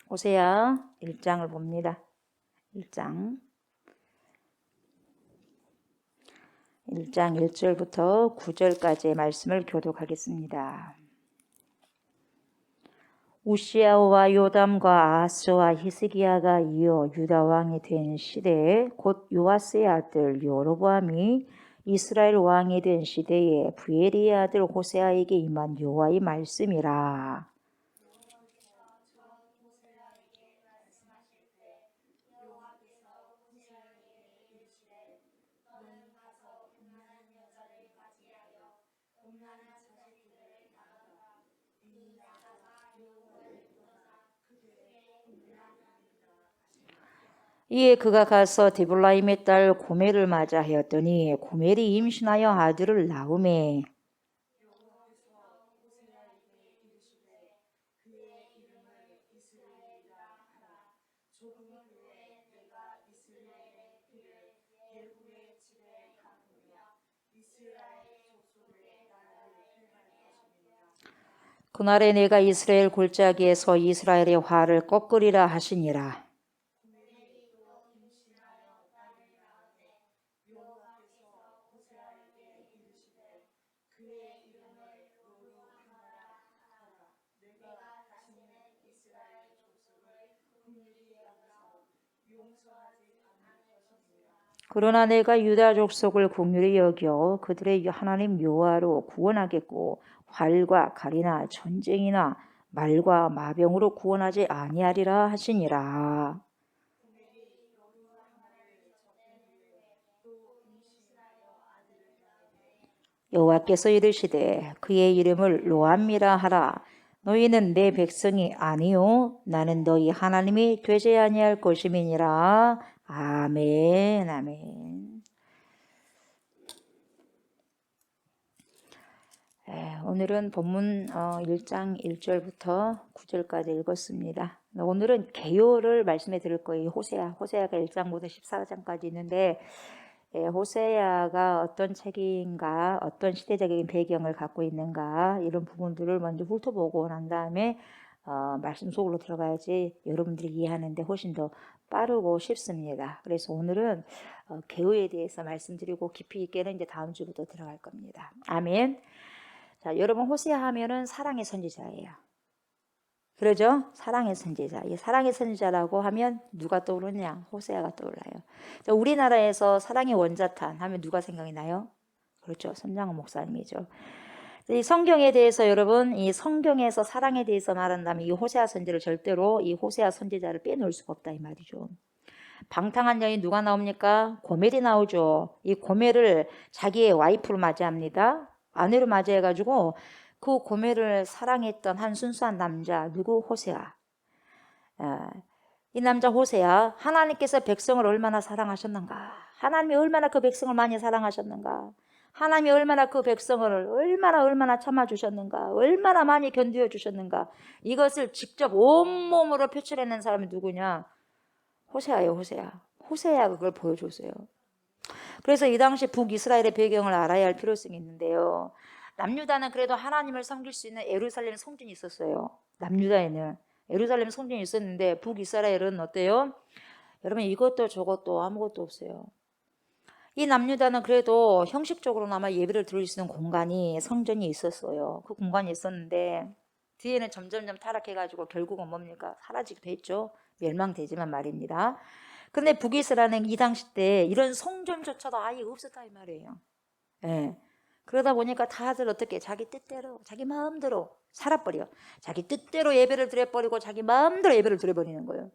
호세아 1장을 봅니다. 1장 1절부터 9절까지의 말씀을 교독하겠습니다. 우시야와 요담과 아하스와 히스기야가 이어 유다 왕이 된 시대에 곧 요아스의 아들 여로보암이 이스라엘 왕이 된 시대에 부엘리의 아들 호세아에게 임한 여호와의 말씀이라. 이에 그가 가서 디블라임의 딸 고멜을 맞이하였더니 고멜이 임신하여 아들을 낳으매 그날에 내가 이스라엘 골짜기에서 이스라엘의 화를 꺾으리라 하시니라. 그러나 내가 유다 족속을 긍휼히 여겨 그들의 하나님 여호와로 구원하겠고 활과 칼이나 전쟁이나 말과 마병으로 구원하지 아니하리라 하시니라. 여호와께서 이르시되 그의 이름을 로암미라 하라. 너희는 내 백성이 아니요 나는 너희 하나님이 되지 아니할 것임이니라. 아멘. 아멘. 오늘은 본문 1장 1절부터 9절까지 읽었습니다. 오늘은 개요를 말씀해 드릴 거예요. 호세아가 1장부터 14장까지 있는데 호세아가 어떤 책인가, 어떤 시대적인 배경을 갖고 있는가 이런 부분들을 먼저 훑어보고 난 다음에 말씀 속으로 들어가야지 여러분들이 이해하는데 훨씬 더 빠르고 쉽습니다. 그래서 오늘은 개요에 대해서 말씀드리고 깊이 있게는 이제 다음 주부터 들어갈 겁니다. 아멘. 자, 여러분 호세아 하면은 사랑의 선지자예요. 그러죠? 사랑의 선지자. 이 사랑의 선지자라고 하면 누가 떠오르냐? 호세아가 떠올라요. 자, 우리나라에서 사랑의 원자탄 하면 누가 생각이 나요? 그렇죠. 손장훈 목사님이죠. 이 성경에 대해서 여러분, 이 성경에서 사랑에 대해서 말한다면 이 호세아 선지를 절대로 이 호세아 선지자를 빼놓을 수가 없다 이 말이죠. 방탕한 여인 누가 나옵니까? 고멜이 나오죠. 이 고멜을 자기의 와이프로 맞이합니다. 아내로 맞이해가지고 그 고멜을 사랑했던 한 순수한 남자 누구? 호세아. 이 남자 호세아 하나님께서 백성을 얼마나 사랑하셨는가. 하나님이 얼마나 그 백성을 많이 사랑하셨는가. 하나님이 얼마나 그 백성을 얼마나 참아주셨는가. 얼마나 많이 견디어 주셨는가. 이것을 직접 온몸으로 표출해낸 사람이 누구냐. 호세아예요. 호세아가 그걸 보여줬어요. 그래서 이 당시 북이스라엘의 배경을 알아야 할 필요성이 있는데요. 남유다는 그래도 하나님을 섬길 수 있는 예루살렘 성전이 있었어요. 남유다에는 예루살렘 성전이 있었는데 북이스라엘은 어때요? 여러분 이것도 저것도 아무것도 없어요. 이 남유다는 그래도 형식적으로나마 예배를 드릴 수 있는 공간이 성전이 있었어요. 그 공간이 있었는데 뒤에는 점점점 타락해가지고 결국은 뭡니까? 사라지기도 했죠. 멸망되지만 말입니다. 근데 북이스라엘은 이 당시 때 이런 성전조차도 아예 없었다 이 말이에요. 예. 그러다 보니까 다들 어떻게 자기 뜻대로 자기 마음대로 살아버려. 자기 뜻대로 예배를 드려버리고 자기 마음대로 예배를 드려버리는 거예요.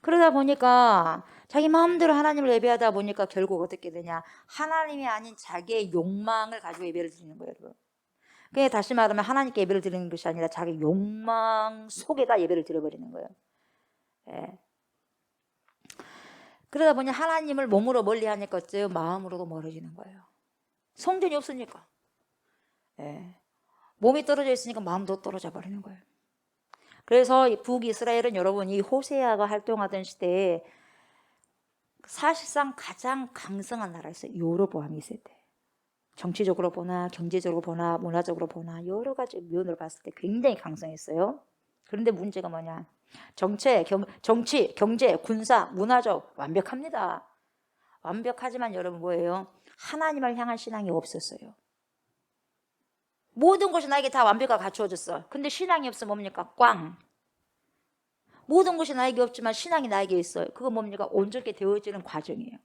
그러다 보니까 자기 마음대로 하나님을 예배하다 보니까 결국 어떻게 되냐. 하나님이 아닌 자기의 욕망을 가지고 예배를 드리는 거예요. 여러분. 그게 다시 말하면 하나님께 예배를 드리는 것이 아니라 자기 욕망 속에다 예배를 드려버리는 거예요. 예. 그러다 보니 하나님을 몸으로 멀리하니까 어째요? 마음으로도 멀어지는 거예요. 성전이 없으니까. 예. 몸이 떨어져 있으니까 마음도 떨어져 버리는 거예요. 그래서 북이스라엘은 여러분 이 호세아가 활동하던 시대에 사실상 가장 강성한 나라였어요. 여로보암이 있을 때. 정치적으로 보나 경제적으로 보나 문화적으로 보나 여러 가지 면으로 봤을 때 굉장히 강성했어요. 그런데 문제가 뭐냐? 정치, 경제, 군사, 문화적 완벽합니다. 완벽하지만 여러분 뭐예요? 하나님을 향한 신앙이 없었어요. 모든 것이 나에게 다 완벽하게 갖추어졌어. 근데 신앙이 없으면 뭡니까? 꽝. 모든 것이 나에게 없지만 신앙이 나에게 있어요. 그거 뭡니까? 온전히 되어지는 과정이에요.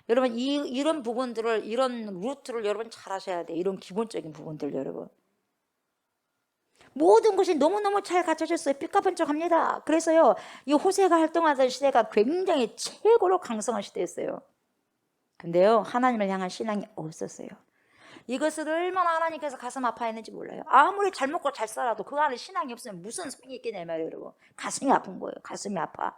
여러분 이런 부분들을, 이런 루트를 여러분 잘 하셔야 돼요. 이런 기본적인 부분들 여러분. 모든 것이 너무너무 잘 갖춰졌어요. 삐까번쩍합니다. 그래서요, 이 호세가 활동하던 시대가 굉장히 최고로 강성한 시대였어요. 근데요, 하나님을 향한 신앙이 없었어요. 이것을 얼마나 하나님께서 가슴 아파했는지 몰라요. 아무리 잘 먹고 잘 살아도 그 안에 신앙이 없으면 무슨 소용이 있겠냐 말이에요, 여러분. 가슴이 아픈 거예요. 가슴이 아파.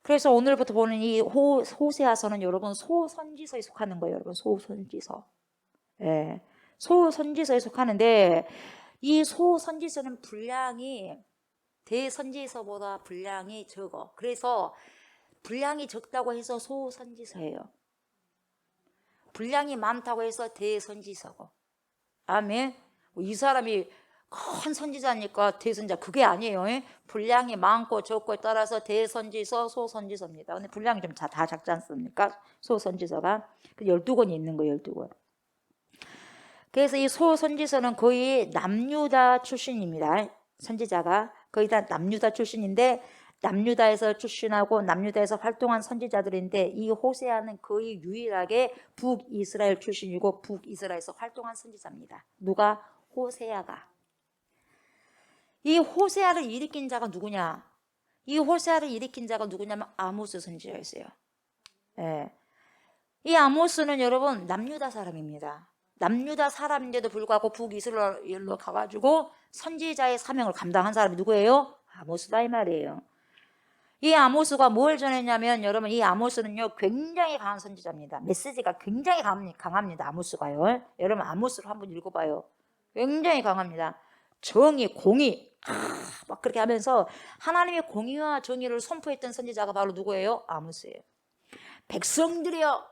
그래서 오늘부터 보는 이 호세아서는 여러분 소선지서에 속하는 거예요, 여러분. 소선지서. 예. 소선지서에 속하는데 이 소선지서는 분량이 대선지서보다 분량이 적어. 그래서 분량이 적다고 해서 소선지서예요. 분량이 많다고 해서 대선지서고. 아멘. 이 사람이 큰 선지자니까 대선지자, 그게 아니에요. 분량이 많고 적고에 따라서 대선지서, 소선지서입니다. 근데 분량이 좀 다 작지 않습니까? 소선지서가. 12권이 있는 거예요, 12권. 그래서 이 소선지서는 거의 남유다 출신입니다. 선지자가 거의 다 남유다 출신인데, 남유다에서 출신하고 남유다에서 활동한 선지자들인데, 이 호세아는 거의 유일하게 북이스라엘 출신이고 북이스라엘에서 활동한 선지자입니다. 누가? 호세아가. 이 호세아를 일으킨 자가 누구냐? 이 호세아를 일으킨 자가 누구냐면 아모스 선지자였어요. 예. 이 아모스는 여러분 남유다 사람입니다. 남유다 사람인데도 불구하고 북이스라엘로 가가지고 선지자의 사명을 감당한 사람이 누구예요? 아모스다 이 말이에요. 이 아모스가 뭘 전했냐면 여러분 이 아모스는요 굉장히 강한 선지자입니다. 메시지가 굉장히 강합니다. 아모스가요. 여러분 아모스를 한번 읽어봐요. 굉장히 강합니다. 정의, 공의 막 그렇게 하면서 하나님의 공의와 정의를 선포했던 선지자가 바로 누구예요? 아모스예요. 백성들이여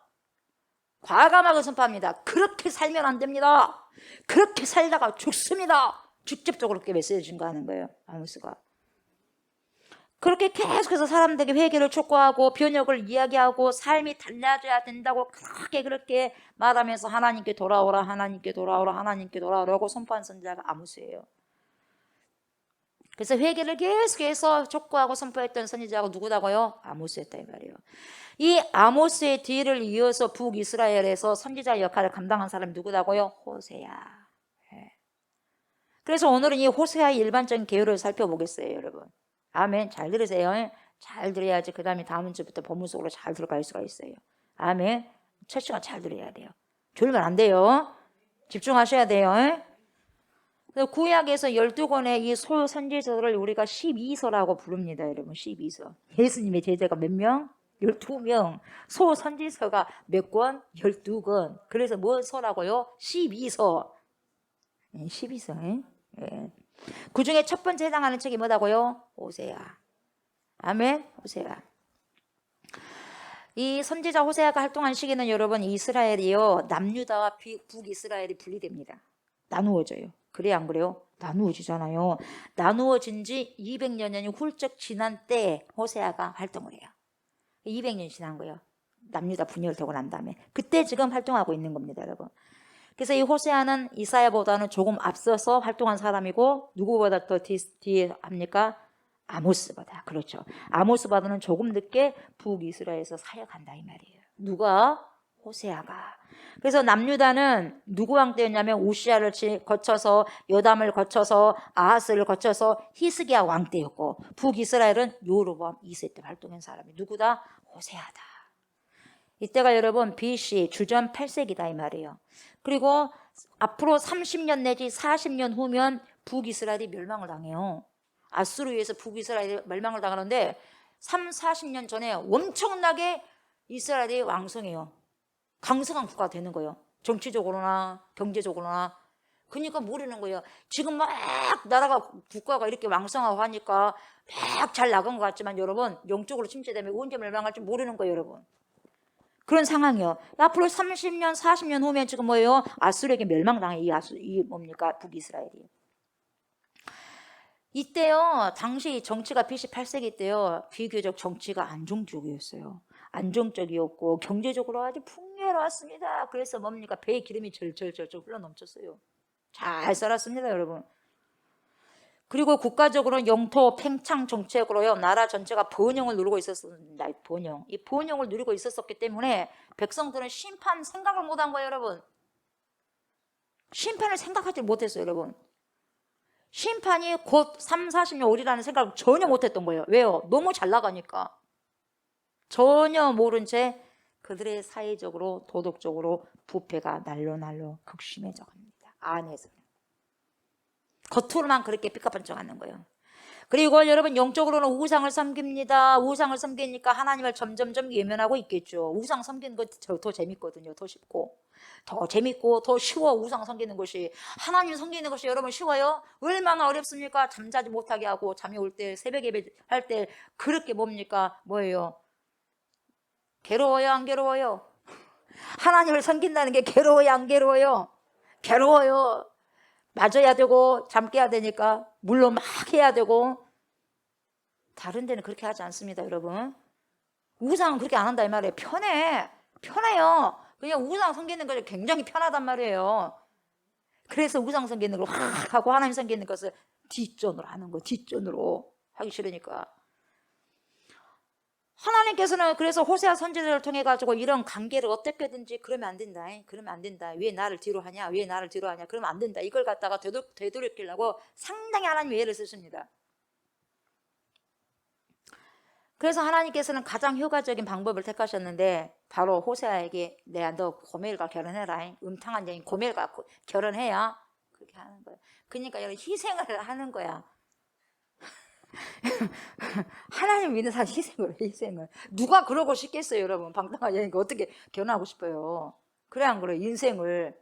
과감하게 선포합니다. 그렇게 살면 안 됩니다. 그렇게 살다가 죽습니다. 직접적으로 그렇게 메시지 증거하는 거예요. 아모스가. 그렇게 계속해서 사람들에게 회개를 촉구하고 변혁을 이야기하고 삶이 달라져야 된다고 그렇게 말하면서 하나님께 돌아오라, 하나님께 돌아오라, 하나님께 돌아오라고 선포한 선지자가 아모스예요. 그래서 회개를 계속해서 촉구하고 선포했던 선지자가 누구다고요? 아모스였다 이 말이에요. 이 아모스의 뒤를 이어서 북이스라엘에서 선지자 역할을 감당한 사람이 누구다고요? 호세아. 그래서 오늘은 이 호세아의 일반적인 계율을 살펴보겠어요, 여러분. 아멘. 잘 들으세요. 잘 들어야지 그 다음에 다음 주부터 본문 속으로 잘 들어갈 수가 있어요. 아멘. 첫 시간 잘 들어야 돼요. 졸면 안 돼요. 집중하셔야 돼요. 구약에서 12권의 이 소선지서를 우리가 12서라고 부릅니다, 여러분. 12서. 예수님의 제자가 몇 명? 12명. 소선지서가 몇 권? 12권. 그래서 뭐 서라고요? 12서. 12서. 예. 그 중에 첫 번째 해당하는 책이 뭐다고요? 호세아. 아멘. 호세아. 이 선지자 호세아가 활동한 시기는 여러분 이스라엘이요 남유다와 북이스라엘이 분리됩니다. 나누어져요. 그래 안 그래요? 나누어지잖아요. 나누어진 지 200년이 훌쩍 지난 때 호세아가 활동을 해요. 200년 지난 거예요. 남유다 분열되고 난 다음에. 그때 지금 활동하고 있는 겁니다, 여러분. 그래서 이 호세아는 이사야보다는 조금 앞서서 활동한 사람이고 누구보다 더 뒤에 합니까? 아모스보다. 그렇죠. 아모스보다는 조금 늦게 북이스라엘에서 사역한다 이 말이에요. 누가? 호세아가. 그래서 남유다는 누구 왕 때였냐면 우시아를 거쳐서 요담을 거쳐서 아하스를 거쳐서 히스기야 왕 때였고 북이스라엘은 요로보암 2세 때 활동한 사람이 누구다? 호세아다. 이때가 여러분 BC 주전 8세기다 이 말이에요. 그리고 앞으로 30년 내지 40년 후면 북이스라엘이 멸망을 당해요. 아수르에 의해서 북이스라엘이 멸망을 당하는데 40년 전에 엄청나게 이스라엘이 왕성해요. 강성한 국가가 되는 거예요. 정치적으로나 경제적으로나. 그러니까 모르는 거예요. 지금 막 나라가 국가가 이렇게 왕성하고 하니까 막 잘 나간 것 같지만 여러분 영적으로 침체되면 언제 멸망할지 모르는 거예요, 여러분. 그런 상황이요. 앞으로 30년, 40년 후면 지금 뭐예요? 아수르에게 멸망당해. 이 뭡니까? 북이스라엘이. 이때요, 당시 정치가 BC 8세기 때요, 비교적 정치가 안정적이었어요. 안정적이었고 경제적으로 아주 풍요로웠습니다. 그래서 뭡니까? 배에 기름이 절절절절 흘러 넘쳤어요. 잘 살았습니다, 여러분. 그리고 국가적으로는 영토 팽창 정책으로요, 나라 전체가 번영을 누리고 있었습니다. 번영. 이 번영을 누리고 있었기 때문에 백성들은 심판 생각을 못한 거예요, 여러분. 심판을 생각하지 못했어요, 여러분. 심판이 곧 3, 40년 오리라는 생각을 전혀 못했던 거예요. 왜요? 너무 잘 나가니까. 전혀 모른 채 그들의 사회적으로 도덕적으로 부패가 날로 극심해져 갑니다. 안에서. 겉으로만 그렇게 삐까뻔쩍하는 거예요. 그리고 여러분, 영적으로는 우상을 섬깁니다. 우상을 섬기니까 하나님을 점점점 예면하고 있겠죠. 우상 섬기는 거 더 재밌거든요. 더 쉽고 더 재밌고 더 쉬워. 우상 섬기는 것이. 하나님 섬기는 것이 여러분 쉬워요? 얼마나 어렵습니까? 잠자지 못하게 하고 잠이 올 때 새벽 예배 할 때 그렇게 뭡니까? 뭐예요? 괴로워요, 안 괴로워요? 하나님을 섬긴다는 게 괴로워요, 안 괴로워요? 괴로워요. 맞아야 되고 잠 깨야 되니까 물론 막 해야 되고. 다른 데는 그렇게 하지 않습니다, 여러분. 우상은 그렇게 안 한다 이 말이에요. 편해요. 그냥 우상 섬기는 것이 굉장히 편하단 말이에요. 그래서 우상 섬기는 걸 확 하고 하나님 섬기는 것을 뒷전으로 하는 거. 뒷전으로 하기 싫으니까. 하나님께서는 그래서 호세아 선지자를 통해 가지고 이런 관계를 어떻게든지 그러면 안 된다. 그러면 안 된다. 왜 나를 뒤로 하냐? 왜 나를 뒤로 하냐? 그러면 안 된다. 이걸 갖다가 되돌이키려고 상당히 하나님 애를 쓰십니다. 그래서 하나님께서는 가장 효과적인 방법을 택하셨는데 바로 호세아에게 내가 너 고멜과 결혼해라. 음탕한 여인 고멜과 결혼해야 그렇게 하는 거예요. 그러니까 여러분 희생을 하는 거야. 하나님 믿는 사람 희생을. 누가 그러고 싶겠어요, 여러분. 방탕한 여인과 어떻게 결혼하고 싶어요. 그래 안 그래요? 인생을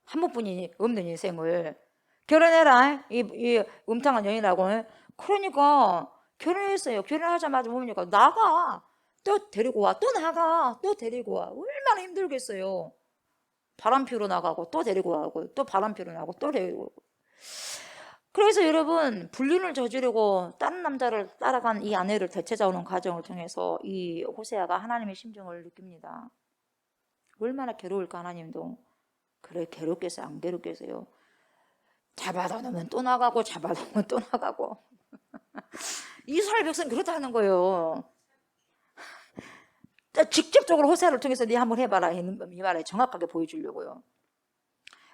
한 번뿐이 없는 인생을 결혼해라. 이 음탕한 여인하고. 그러니까 결혼했어요. 결혼하자마자 뭡니까? 나가. 또 데리고 와. 또 나가. 또 데리고 와. 얼마나 힘들겠어요. 바람 피우러 나가고 또 데리고 와고 또 바람 피우러 나가고 또 데리고 오고. 그래서 여러분, 불륜을 저지르고 다른 남자를 따라간 이 아내를 되찾아오는 과정을 통해서 이 호세아가 하나님의 심정을 느낍니다. 얼마나 괴로울까 하나님도. 그래 괴롭겠어요, 안 괴롭겠어요? 잡아다 놓으면 또 나가고 잡아다 놓으면 또 나가고. 이스라엘 백성은 그렇다는 거예요. 직접적으로 호세아를 통해서 네 한번 해봐라 이 말에 정확하게 보여주려고요.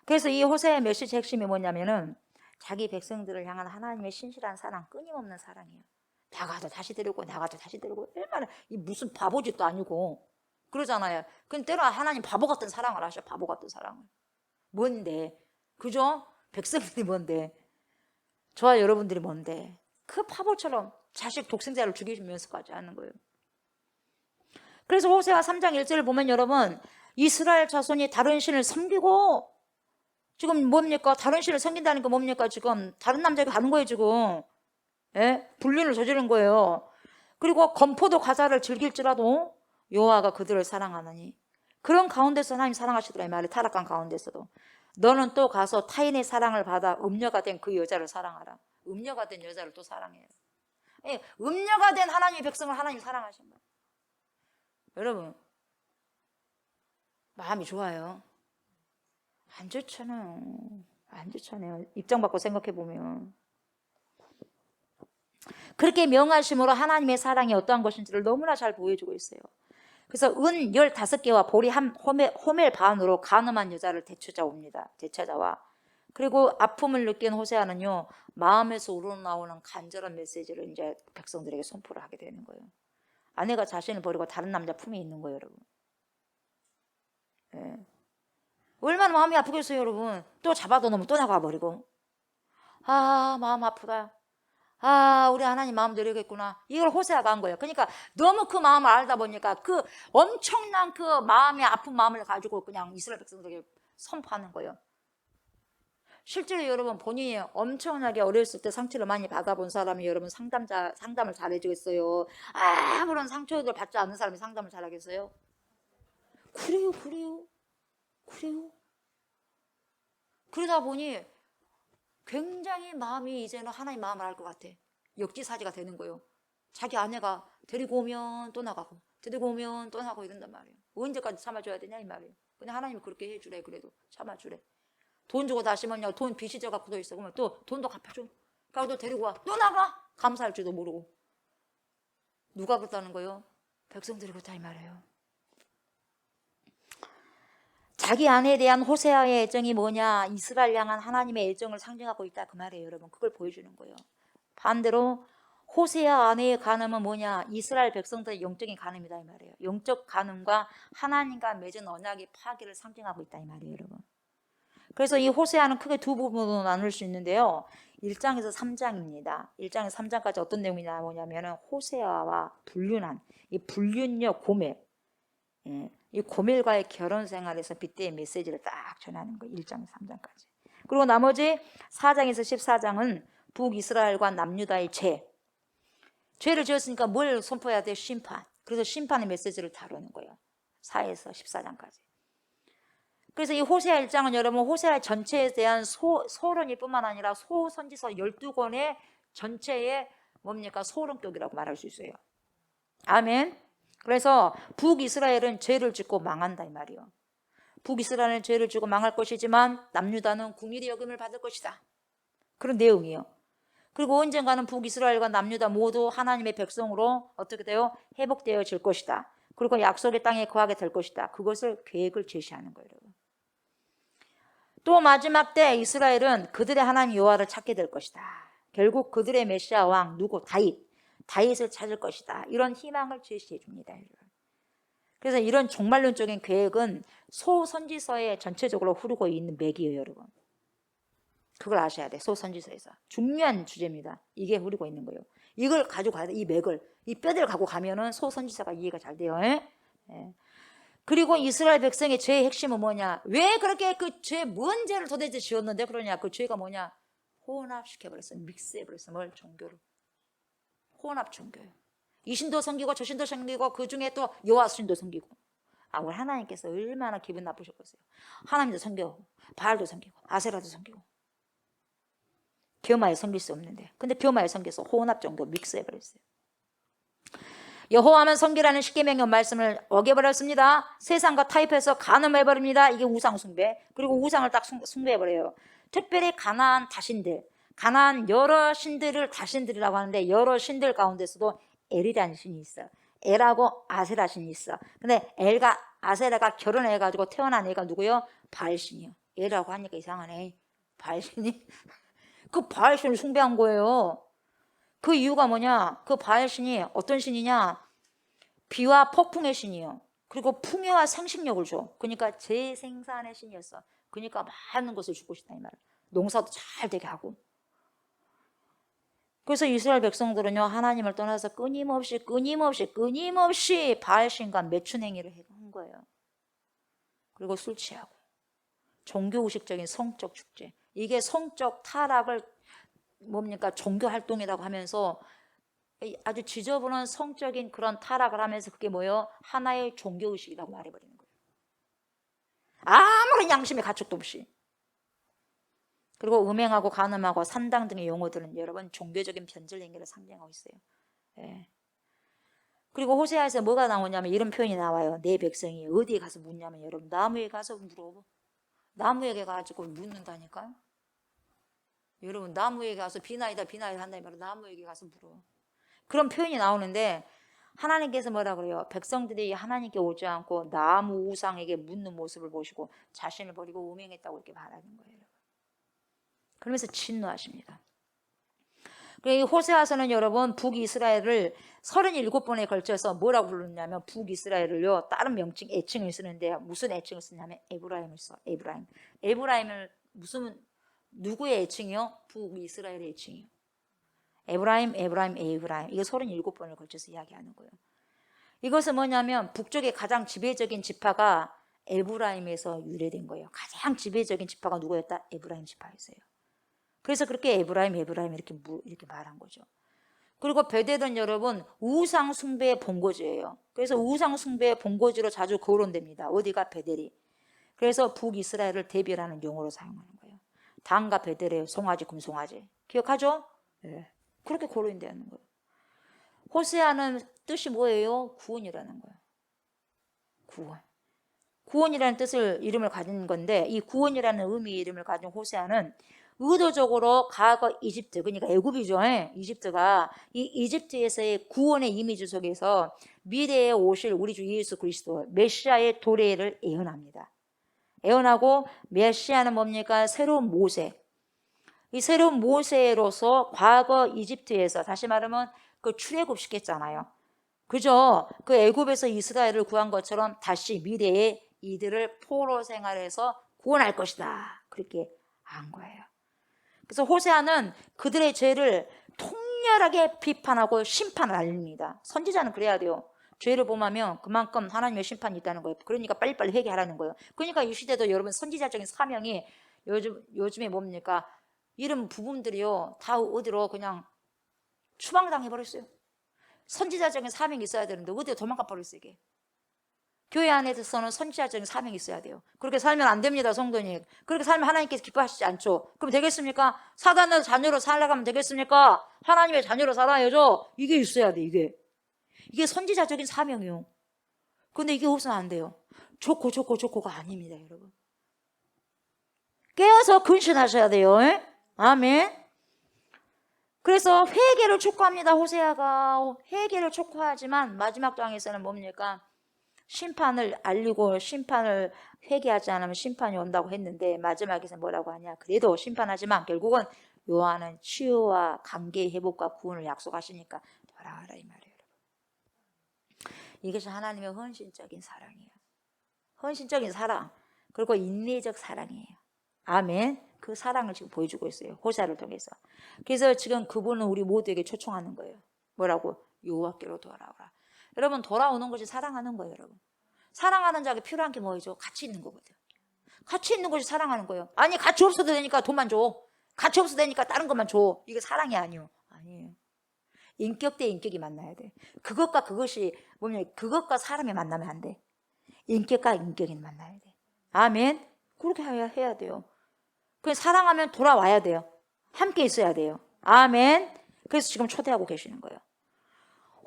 그래서 이 호세아의 메시지 핵심이 뭐냐면은 자기 백성들을 향한 하나님의 신실한 사랑, 끊임없는 사랑이에요. 나가도 다시 데리고 나가도 다시 데리고. 얼마나 이 무슨 바보짓도 아니고 그러잖아요. 근데 때로 하나님 바보 같은 사랑을 하셔. 바보 같은 사랑을. 뭔데? 그죠? 백성들이 뭔데? 저와 여러분들이 뭔데? 그 바보처럼 자식 독생자를 죽이면서까지 하는 거예요. 그래서 호세아 3장 1절을 보면 여러분, 이스라엘 자손이 다른 신을 섬기고 지금 뭡니까? 다른 신을 섬긴다는 게 뭡니까? 지금 다른 남자에게 가는 거예요, 지금. 예? 불륜을 저지른 거예요. 그리고 건포도 과자를 즐길지라도 여호와가 그들을 사랑하느니. 그런 가운데서 하나님 사랑하시더라 이 말이. 타락한 가운데서도 너는 또 가서 타인의 사랑을 받아 음녀가 된 그 여자를 사랑하라. 음녀가 된 여자를 또 사랑해요. 예, 음녀가 된 하나님의 백성을 하나님 사랑하신 거예요. 여러분, 마음이 좋아요? 안 좋잖아요. 안 좋잖아요. 입장 바꿔 생각해 보면. 그렇게 명하심으로 하나님의 사랑이 어떠한 것인지를 너무나 잘 보여주고 있어요. 그래서 은 15개와 보리 호멜 반으로 간음한 여자를 되찾아와. 그리고 아픔을 느낀 호세아는요, 마음에서 우러나오는 간절한 메시지를 이제 백성들에게 선포를 하게 되는 거예요. 아내가 자신을 버리고 다른 남자 품에 있는 거예요, 여러분. 예. 얼마나 마음이 아프겠어요, 여러분. 또 잡아다 놓으면 또 나가버리고. 아, 마음 아프다. 아, 우리 하나님 마음 드리겠구나. 이걸 호세아가 한 거예요. 그러니까 너무 그 마음을 알다 보니까 그 엄청난 그 마음의 아픈 마음을 가지고 그냥 이스라엘 백성들에게 선포하는 거예요. 실제로 여러분, 본인이 엄청나게 어렸을 때 상처를 많이 받아본 사람이 여러분 상담을 잘해주겠어요? 아무런 상처를 받지 않는 사람이 상담을 잘하겠어요? 그래요. 그러다 보니 굉장히 마음이 이제는 하나님 마음을 알 것 같아. 역지사지가 되는 거예요. 자기 아내가 데리고 오면 또 나가고 데리고 오면 또 나가고 이런단 말이에요. 언제까지 참아줘야 되냐 이 말이에요. 근데 하나님이 그렇게 해주래. 그래도 참아주래. 돈 주고 다시 뭐냐 돈 빚이 져 갖고 도 있어. 그러면 또 돈도 갚아줘. 그러고 또 데리고 와. 또 나가. 감사할 줄도 모르고. 누가 그렇다는 거예요? 백성들이 그렇다 이 말이에요. 자기 아내에 대한 호세아의 애정이 뭐냐? 이스라엘 향한 하나님의 애정을 상징하고 있다 그 말이에요. 여러분 그걸 보여주는 거예요. 반대로 호세아 아내의 간음은 뭐냐? 이스라엘 백성들의 영적인 간음이다 이 말이에요. 영적 간음과 하나님과 맺은 언약의 파괴를 상징하고 있다 이 말이에요. 여러분 그래서 이 호세아는 크게 두 부분으로 나눌 수 있는데요. 1장에서 3장입니다. 1장에서 3장까지 어떤 내용이 나오냐면 호세아와 불륜한 이 불륜녀 고멜, 이 고멜과의 결혼 생활에서 빗대의 메시지를 딱 전하는 거예요. 1장에서 3장까지. 그리고 나머지 4장에서 14장은 북이스라엘과 남유다의 죄를 지었으니까 뭘 선포해야 돼? 심판. 그래서 심판의 메시지를 다루는 거예요. 4에서 14장까지. 그래서 이 호세아 1장은 여러분 호세아 전체에 대한 소론일 뿐만 아니라 소선지서 12권의 전체의 뭡니까? 소론격이라고 말할 수 있어요. 아멘. 그래서 북이스라엘은 죄를 짓고 망한다 이 말이에요. 북이스라엘은 죄를 짓고 망할 것이지만 남유다는 긍휼히 여김을 받을 것이다. 그런 내용이에요. 그리고 언젠가는 북이스라엘과 남유다 모두 하나님의 백성으로 어떻게 돼요? 회복되어질 것이다. 그리고 약속의 땅에 거하게 될 것이다. 그것을 계획을 제시하는 거예요. 또 마지막 때 이스라엘은 그들의 하나님 여호와를 찾게 될 것이다. 결국 그들의 메시아 왕 누구? 다윗을 찾을 것이다. 이런 희망을 제시해 줍니다. 그래서 이런 종말론적인 계획은 소선지서에 전체적으로 흐르고 있는 맥이에요. 여러분 그걸 아셔야 돼. 소선지서에서 중요한 주제입니다. 이게 흐르고 있는 거예요. 이걸 가지고 가야 돼. 이 맥을 이 뼈대를 갖고 가면은 소선지서가 이해가 잘 돼요. 그리고 이스라엘 백성의 죄의 핵심은 뭐냐? 왜 그렇게 그 죄, 뭔 죄를 도대체 지었는데 그러냐? 그 죄가 뭐냐? 혼합시켜버렸어요. 믹스해버렸어요. 뭘? 종교를. 혼합 종교예요. 이 신도 섬기고 저 신도 섬기고 그 중에 또 여호와 신도 섬기고. 우리 하나님께서 얼마나 기분 나쁘셨겠어요. 하나님도 섬기고 바알도 섬기고 아세라도 섬기고 변화에 섬길 수 없는데 근데 변화에 섬겨서 혼합 종교 믹스해버렸어요. 여호와만 섬기라는 십계명의 말씀을 어겨버렸습니다. 세상과 타협해서 간음해버립니다. 이게 우상 숭배. 그리고 우상을 딱 숭배해버려요. 특별히 가나안 다신들, 가나안 여러 신들을 다신들이라고 하는데 여러 신들 가운데서도 엘이라는 신이 있어요. 엘하고 아세라 신이 있어. 근데 엘과 아세라가 결혼해가지고 태어난 애가 누구요? 바알신이요. 엘이라고 하니까 이상하네. 바알신이 그 바알신을 숭배한 거예요. 그 이유가 뭐냐? 그 바알신이 어떤 신이냐? 비와 폭풍의 신이요. 그리고 풍요와 생식력을 줘. 그러니까 재생산의 신이었어. 그러니까 많은 것을 주고 싶다 이 말. 농사도 잘 되게 하고. 그래서 이스라엘 백성들은요 하나님을 떠나서 끊임없이 바알신과 매춘 행위를 한 거예요. 그리고 술 취하고 종교의식적인 성적 축제. 이게 성적 타락을 뭡니까? 종교 활동이라고 하면서 아주 지저분한 성적인 그런 타락을 하면서 그게 뭐예요? 하나의 종교의식이라고 말해버리는 거예요. 아무런 양심의 가책도 없이. 그리고 음행하고 간음하고 산당 등의 용어들은 여러분 종교적인 변절 행위를 상징하고 있어요. 그리고 호세아에서 뭐가 나오냐면 이런 표현이 나와요. 내 백성이 어디에 가서 묻냐면 여러분 나무에 가서 물어. 나무에게 가지고 묻는다니까요. 여러분 나무에게 가서 비나이다 한다는 말은 나무에게 가서 물어. 그런 표현이 나오는데 하나님께서 뭐라 그래요? 백성들이 하나님께 오지 않고 나무 우상에게 묻는 모습을 보시고 자신을 버리고 음행했다고 이렇게 말하는 거예요. 그러면서 진노하십니다. 이 호세아서는 여러분 북이스라엘을 37번에 걸쳐서 뭐라고 부르냐면 북이스라엘을요 다른 명칭 애칭을 쓰는데 무슨 애칭을 쓰냐면 에브라임을 써. 에브라임을 무슨 누구의 애칭이요? 북이스라엘의 애칭이요. 에브라임. 이거 37번을 걸쳐서 이야기하는 거예요. 이것은 뭐냐면 북쪽의 가장 지배적인 지파가 에브라임에서 유래된 거예요. 가장 지배적인 지파가 누구였다? 에브라임 지파였어요. 그래서 그렇게 에브라임 이렇게 말한 거죠. 그리고 베델은 여러분 우상 숭배의 본거지예요. 그래서 우상 숭배의 본거지로 자주 거론됩니다. 어디가? 베델이. 그래서 북이스라엘을 대별하는 용어로 사용하는 거예요. 단과 베들레 송아지 금송아지 기억하죠? 네. 그렇게 고린되는 거예요. 호세아는 뜻이 뭐예요? 구원이라는 거예요. 구원. 구원이라는 뜻을 이름을 가진 건데 이 구원이라는 의미의 이름을 가진 호세아는 의도적으로 과거 이집트 그러니까 애굽이죠. 이집트가 이 이집트에서의 구원의 이미지 속에서 미래에 오실 우리 주 예수 그리스도 메시아의 도래를 예언합니다. 예언하고 메시아는 뭡니까? 새로운 모세. 이 새로운 모세로서 과거 이집트에서 다시 말하면 그 출애굽 시켰잖아요. 그죠? 그 애굽에서 이스라엘을 구한 것처럼 다시 미래에 이들을 포로 생활에서 구원할 것이다. 그렇게 한 거예요. 그래서 호세아는 그들의 죄를 통렬하게 비판하고 심판을 알립니다. 선지자는 그래야 돼요. 죄를 범하면 그만큼 하나님의 심판이 있다는 거예요. 그러니까 빨리빨리 회개하라는 거예요. 그러니까 이 시대도 여러분 선지자적인 사명이 요즘에 뭡니까? 이런 부분들이요. 다 어디로 그냥 추방당해버렸어요. 선지자적인 사명이 있어야 되는데 어디로 도망가 버렸어요 이게. 교회 안에서는 선지자적인 사명이 있어야 돼요. 그렇게 살면 안 됩니다, 성도님. 그렇게 살면 하나님께서 기뻐하시지 않죠. 그럼 되겠습니까? 사단의 자녀로 살아가면 되겠습니까? 하나님의 자녀로 살아야죠. 이게 있어야 돼, 이게. 이게 선지자적인 사명이요. 근데 이게 없으면 안 돼요. 좋고가 아닙니다, 여러분. 깨어서 근신하셔야 돼요. 아멘. 그래서 회개를 촉구합니다, 호세아가. 회개를 촉구하지만 마지막 장에서는 뭡니까? 심판을 알리고 심판을 회개하지 않으면 심판이 온다고 했는데 마지막에서 뭐라고 하냐? 그래도 심판하지만 결국은 요한은 치유와 관계 회복과 구원을 약속하시니까 돌아와라 이 말이에요. 이것이 하나님의 헌신적인 사랑이에요. 헌신적인 사랑 그리고 인내적 사랑이에요. 아멘. 그 사랑을 지금 보여주고 있어요. 호세아를 통해서. 그래서 지금 그분은 우리 모두에게 초청하는 거예요. 뭐라고? 여호와께로 돌아오라. 여러분 돌아오는 것이 사랑하는 거예요. 여러분 사랑하는 자에게 필요한 게 뭐죠? 가치 있는 거거든. 가치 있는 것이 사랑하는 거예요. 아니 가치 없어도 되니까 돈만 줘. 가치 없어도 되니까 다른 것만 줘. 이게 사랑이 아니에요. 인격 대 인격이 만나야 돼. 그것과 그것이 뭐냐면 그것과 사람이 만나면 안 돼. 인격과 인격이 만나야 돼. 아멘. 그렇게 해야 돼요. 그래서 사랑하면 돌아와야 돼요. 함께 있어야 돼요. 아멘. 그래서 지금 초대하고 계시는 거예요.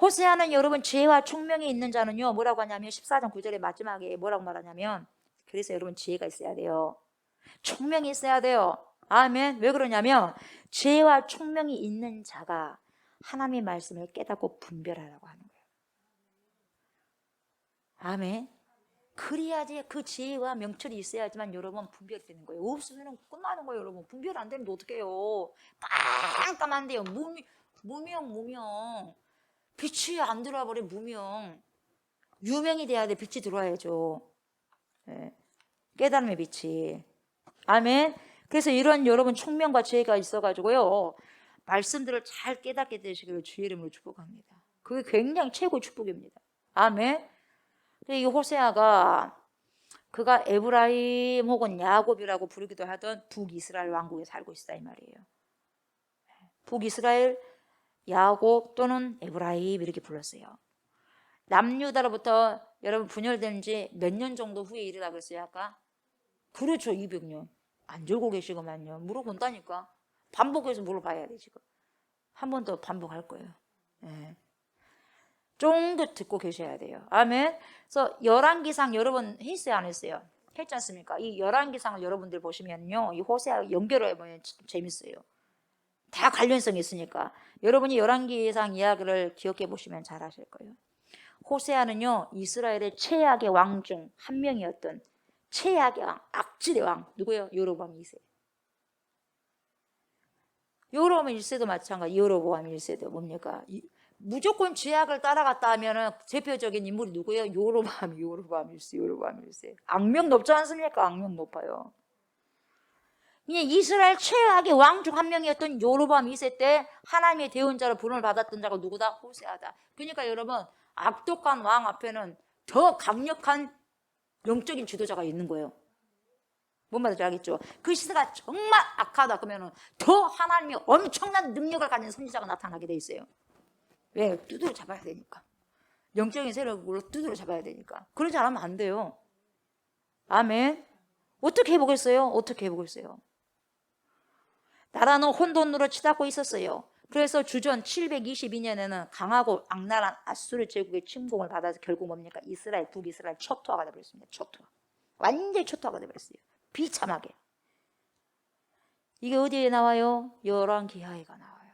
호세아는 여러분 지혜와 총명이 있는 자는요 뭐라고 하냐면 14장 9절의 마지막에 뭐라고 말하냐면 그래서 여러분 지혜가 있어야 돼요. 총명이 있어야 돼요. 아멘. 왜 그러냐면 지혜와 총명이 있는 자가 하나님의 말씀을 깨닫고 분별하라고 하는 거예요. 아멘. 그래야지 그 지혜와 명철이 있어야지만 여러분 분별이 되는 거예요. 없으면 끝나는 거예요. 여러분 분별 안 되면 어떡해요. 깜깜한데요. 무명 빛이 안 들어와 버린 무명. 유명이 돼야 돼. 빛이 들어와야죠. 네. 깨달음의 빛이. 아멘. 그래서 이런 여러분 총명과 지혜가 있어가지고요 말씀들을 잘 깨닫게 되시기를 주의 이름으로 축복합니다. 그게 굉장히 최고의 축복입니다. 아멘. 이 호세아가 그가 에브라임 혹은 야곱이라고 부르기도 하던 북이스라엘 왕국에 살고 있다 이 말이에요. 북이스라엘 야곱 또는 에브라임 이렇게 불렀어요. 남유다로부터 여러분 분열된 지 몇 년 정도 후에 일이라 그랬어요 아까? 그렇죠. 200년. 안 졸고 계시고만요. 물어본다니까. 반복해서 물어봐야 돼 지금. 한 번 더 반복할 거예요. 네. 좀 더 듣고 계셔야 돼요. 아멘. 그래서 열왕기상 여러분 했어요 안 했어요? 했지 않습니까? 이 열왕기상을 여러분들 보시면요 이 호세아 연결해보면 재밌어요. 다 관련성이 있으니까 여러분이 열왕기상 이야기를 기억해 보시면 잘 아실 거예요. 호세아는요 이스라엘의 최악의 왕 중 한 명이었던 최악의 왕, 악질의 왕 누구예요? 여로보암 2세. 여로보암 1세도 마찬가지. 여로보암 1세도 뭡니까? 무조건 죄악을 따라갔다 하면은 대표적인 인물이 누구예요? 여로보암 1세. 악명 높지 않습니까? 악명 높아요. 이스라엘 최악의 왕 중 한 명이었던 여로보암 2세 때 하나님의 대언자로 부름을 받았던 자가 누구다? 호세아다. 그러니까 여러분 악독한 왕 앞에는 더 강력한 영적인 지도자가 있는 거예요. 뭔 말인지 알겠죠? 그 시대가 정말 악하다 그러면 더 하나님이 엄청난 능력을 가진 선지자가 나타나게 돼 있어요. 왜? 두드려 잡아야 되니까. 영적인 세력으로 두드려 잡아야 되니까. 그러지 않으면 안 돼요. 아멘. 어떻게 해보겠어요? 나라는 혼돈으로 치닫고 있었어요. 그래서 주전 722년에는 강하고 악랄한 아수르 제국의 침공을 받아서 결국 뭡니까? 이스라엘, 북이스라엘 초토화가 되어버렸습니다. 초토화. 완전히 초토화가 되어버렸어요. 비참하게. 이게 어디에 나와요? 열왕기하에가 나와요.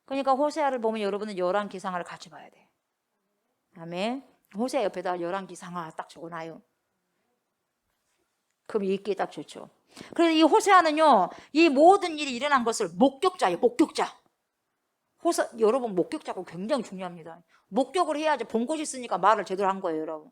그러니까 호세아를 보면 여러분은 열왕기상하를 같이 봐야 돼. 아멘. 호세아 옆에다 열왕기상하 딱 적어놔요. 그럼 읽기에 딱 좋죠. 그래서 이 호세아는요, 이 모든 일이 일어난 것을 목격자예요. 목격자. 여러분 목격자가 굉장히 중요합니다. 목격을 해야지 본 것이 있으니까 말을 제대로 한 거예요, 여러분.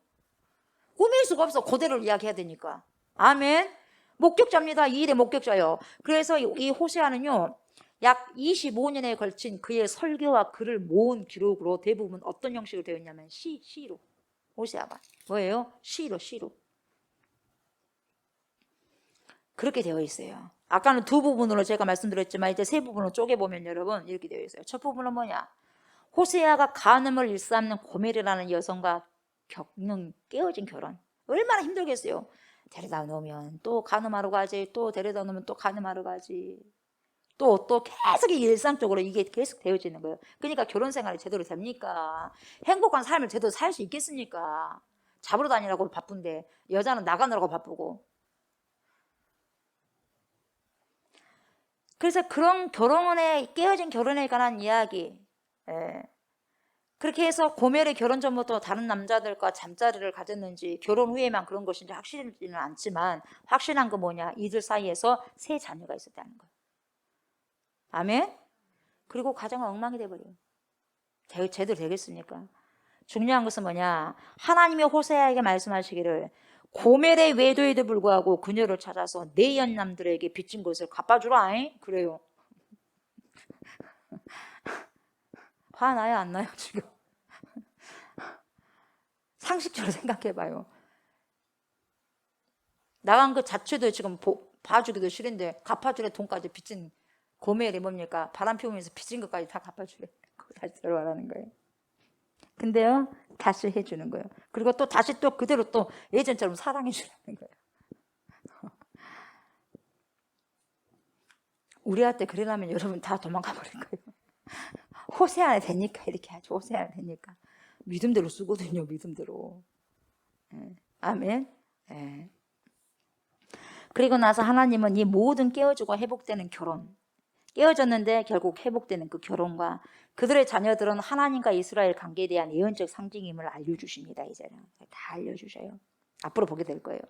꾸밀 수가 없어. 그대로 이야기해야 되니까. 아멘. 목격자입니다. 이 일의 목격자예요. 그래서 이 호세아는요, 약 25년에 걸친 그의 설교와 글을 모은 기록으로 대부분 어떤 형식으로 되어 있냐면 시로. 호세아가 뭐예요? 시로. 그렇게 되어 있어요. 아까는 두 부분으로 제가 말씀드렸지만 이제 세 부분으로 쪼개보면 여러분 이렇게 되어 있어요. 첫 부분은 뭐냐? 호세아가 간음을 일삼는 고멜이라는 여성과 겪는 깨어진 결혼. 얼마나 힘들겠어요. 데려다 놓으면 또 간음하러 가지, 또 데려다 놓으면 또 간음하러 가지. 또 계속 일상적으로 이게 계속 되어지는 거예요. 그러니까 결혼 생활이 제대로 됩니까? 행복한 삶을 제대로 살 수 있겠습니까? 잡으러 다니라고 바쁜데 여자는 나가느라고 바쁘고. 그래서 그런 깨어진 결혼에 관한 이야기, 그렇게 해서 고멜의 결혼 전부터 다른 남자들과 잠자리를 가졌는지 결혼 후에만 그런 것인지 확실하지는 않지만 확실한 건 뭐냐? 이들 사이에서 세 자녀가 있었다는 거예요. 아멘? 그리고 가정은 엉망이 돼버려요. 제대로 되겠습니까? 중요한 것은 뭐냐? 하나님의 호세아에게 말씀하시기를 고멜의 외도에도 불구하고 그녀를 찾아서 내 연남들에게 빚진 것을 갚아주라. 그래요. 화나요? 안 나요? 지금? 상식적으로 생각해봐요. 나간 그 자체도 지금 봐주기도 싫은데 갚아주래. 돈까지 빚진 고멜이 뭡니까? 바람 피우면서 빚진 것까지 다 갚아주래. 그거 다시 들어가라는 거예요. 근데요, 다시 해주는 거예요. 그리고 또 다시 또 그대로 또 예전처럼 사랑해주라는 거예요. 우리한테 그러려면 여러분 다 도망가 버릴 거예요. 호세아는 되니까 이렇게 하죠. 호세아는 되니까. 믿음대로 쓰거든요. 믿음대로. 아멘. 그리고 나서 하나님은 이 모든 깨어지고 회복되는 결혼, 깨어졌는데 결국 회복되는 그 결혼과 그들의 자녀들은 하나님과 이스라엘 관계에 대한 예언적 상징임을 알려주십니다. 이제는 다 알려주셔요. 앞으로 보게 될 거예요.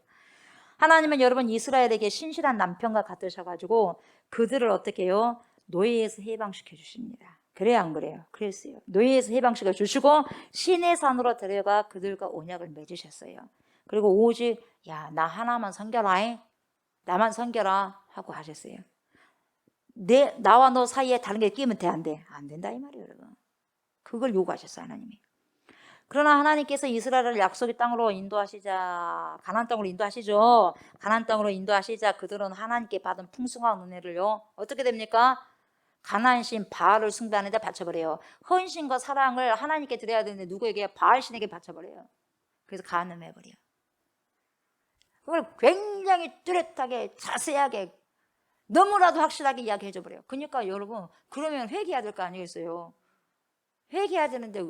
하나님은 여러분 이스라엘에게 신실한 남편과 같으셔가지고 그들을 어떻게 해요? 노예에서 해방시켜 주십니다. 그래요, 안 그래요? 그랬어요. 노예에서 해방시켜 주시고 시내 산으로 데려가 그들과 언약을 맺으셨어요. 그리고 오직 야, 나 하나만 섬겨라. 나만 섬겨라 하고 하셨어요. 나와 너 사이에 다른 게 끼면 돼, 안 돼? 안 된다 이 말이에요, 여러분. 그걸 요구하셨어요, 하나님이. 그러나 하나님께서 이스라엘을 약속의 땅으로 인도하시자, 가나안 땅으로 인도하시죠. 가나안 땅으로 인도하시자 그들은 하나님께 받은 풍성한 은혜를요, 어떻게 됩니까? 가나안 신 바알을 숭배하는 데 바쳐버려요. 헌신과 사랑을 하나님께 드려야 되는데 누구에게? 바알 신에게 바쳐버려요. 그래서 간음해버려요. 그걸 굉장히 뚜렷하게 자세하게 너무나도 확실하게 이야기해줘 버려요. 그러니까 여러분, 그러면 회개해야 될 거 아니겠어요? 회개해야 되는데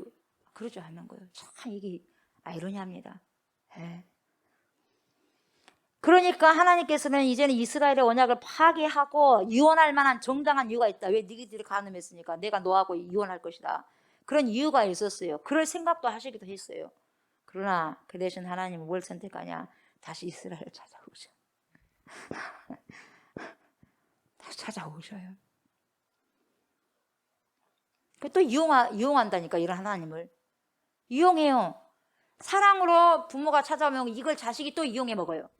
그러지 않는 거예요. 참 이게 아이러니합니다. 그러니까 하나님께서는 이제는 이스라엘의 언약을 파괴하고 이혼할 만한 정당한 이유가 있다. 왜 너희들이 간음했으니까 내가 너하고 이혼할 것이다. 그런 이유가 있었어요. 그럴 생각도 하시기도 했어요. 그러나 그 대신 하나님은 뭘 선택하냐? 다시 이스라엘을 찾아오셔. 다시 찾아오셔요. 또 이용한다니까, 이런 하나님을. 이용해요. 사랑으로 부모가 찾아오면 이걸 자식이 또 이용해 먹어요.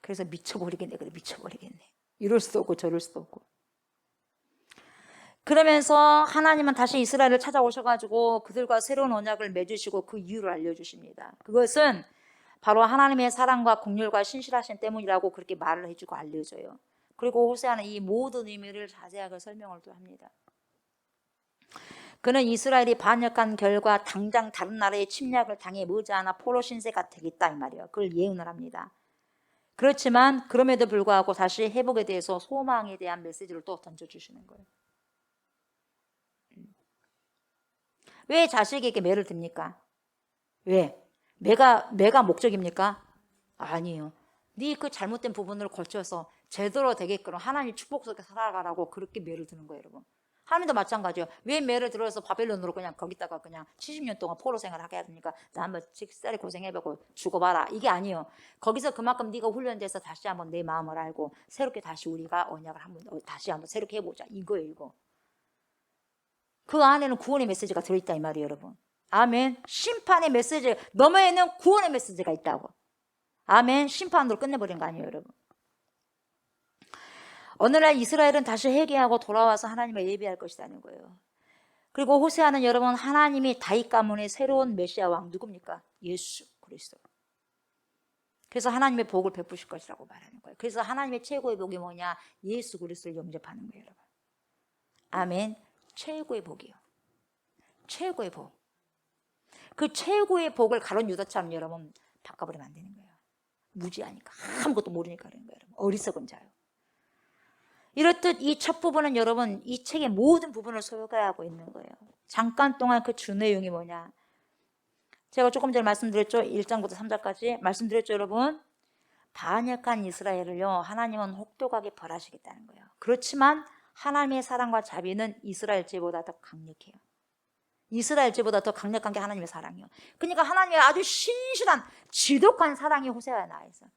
그래서 미쳐버리겠네. 그래, 미쳐버리겠네. 이럴 수도 없고 저럴 수도 없고. 그러면서 하나님은 다시 이스라엘을 찾아오셔가지고 그들과 새로운 언약을 맺으시고 그 이유를 알려주십니다. 그것은 바로 하나님의 사랑과 긍휼과 신실하심 때문이라고 그렇게 말을 해주고 알려줘요. 그리고 호세아는 이 모든 의미를 자세하게 설명을 또 합니다. 그는 이스라엘이 반역한 결과 당장 다른 나라의 침략을 당해 머지않아 포로 신세가 되겠다 이 말이에요. 그걸 예언을 합니다. 그렇지만 그럼에도 불구하고 다시 회복에 대해서 소망에 대한 메시지를 또 던져주시는 거예요. 왜 자식에게 매를 듭니까? 왜? 매가 목적입니까? 아니에요. 네 그 잘못된 부분을 고쳐서 제대로 되게끔 하나님 축복 속에 살아가라고 그렇게 매를 드는 거예요, 여러분. 하나님도 마찬가지예요. 왜 매를 들어서 바벨론으로 그냥 거기다가 그냥 70년 동안 포로 생활을 하게 합니까? 자, 한번 직살이 고생해보고 죽어봐라. 이게 아니에요. 거기서 그만큼 네가 훈련돼서 다시 한번 내 마음을 알고 새롭게 다시 우리가 언약을 다시 한번 새롭게 해보자. 이거예요, 이거. 그 안에는 구원의 메시지가 들어있다 이 말이에요, 여러분. 아멘. 심판의 메시지, 너머에는 구원의 메시지가 있다고. 아멘. 심판으로 끝내버린 거 아니에요, 여러분. 어느 날 이스라엘은 다시 회개하고 돌아와서 하나님을 예배할 것이라는 거예요. 그리고 호세아는 여러분, 하나님이 다윗 가문의 새로운 메시아 왕 누굽니까? 예수 그리스도. 그래서 하나님의 복을 베푸실 것이라고 말하는 거예요. 그래서 하나님의 최고의 복이 뭐냐? 예수 그리스도를 영접하는 거예요, 여러분. 아멘. 최고의 복이요. 최고의 복. 그 최고의 복을 가론 유다처럼 여러분 바꿔버리면 안 되는 거예요. 무지하니까, 아무것도 모르니까 그런 거예요, 여러분. 어리석은 자요. 이렇듯 이 첫 부분은 여러분 이 책의 모든 부분을 소개하고 있는 거예요. 잠깐 동안 그 주 내용이 뭐냐? 제가 조금 전에 말씀드렸죠. 1장부터 3장까지 말씀드렸죠, 여러분. 반역한 이스라엘을요, 하나님은 혹독하게 벌하시겠다는 거예요. 그렇지만 하나님의 사랑과 자비는 이스라엘 죄보다 더 강력해요. 이스라엘 죄보다 더 강력한 게 하나님의 사랑이요. 그러니까 하나님의 아주 신실한 지독한 사랑이 호세아에 나와 있어요.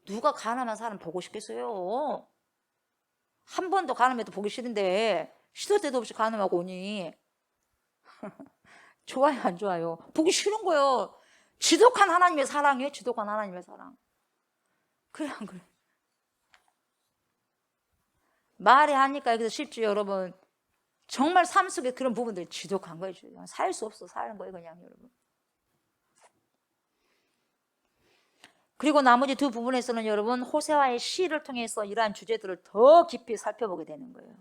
누가 가늠한 사람 보고 싶겠어요? 한 번도 가늠해도 보기 싫은데 시도 때도 없이 가늠하고 오니 좋아요, 안 좋아요? 보기 싫은 거예요. 지독한 하나님의 사랑이에요. 지독한 하나님의 사랑. 그래 안 그래? 말이 하니까 여기서 쉽죠, 여러분. 정말 삶 속에 그런 부분들이 지독한 거예요. 살 수 없어 사는 거예요, 그냥 여러분. 그리고 나머지 두 부분에서는 여러분 호세아의 시를 통해서 이러한 주제들을 더 깊이 살펴보게 되는 거예요.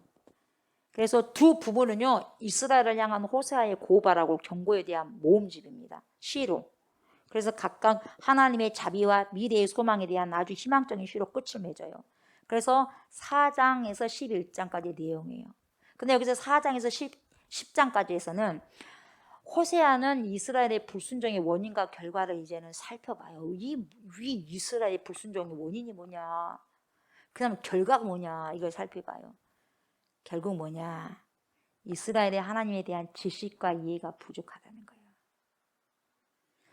그래서 두 부분은요, 이스라엘을 향한 호세아의 고발하고 경고에 대한 모음집입니다. 시로. 그래서 각각 하나님의 자비와 미래의 소망에 대한 아주 희망적인 시로 끝을 맺어요. 그래서 4장에서 11장까지의 내용이에요. 근데 여기서 4장에서 10장까지에서는 호세아는 이스라엘의 불순종의 원인과 결과를 이제는 살펴봐요. 이 이스라엘의 불순종의 원인이 뭐냐? 그다음 결과가 뭐냐? 이걸 살펴봐요. 결국 뭐냐? 이스라엘의 하나님에 대한 지식과 이해가 부족하다는 거예요.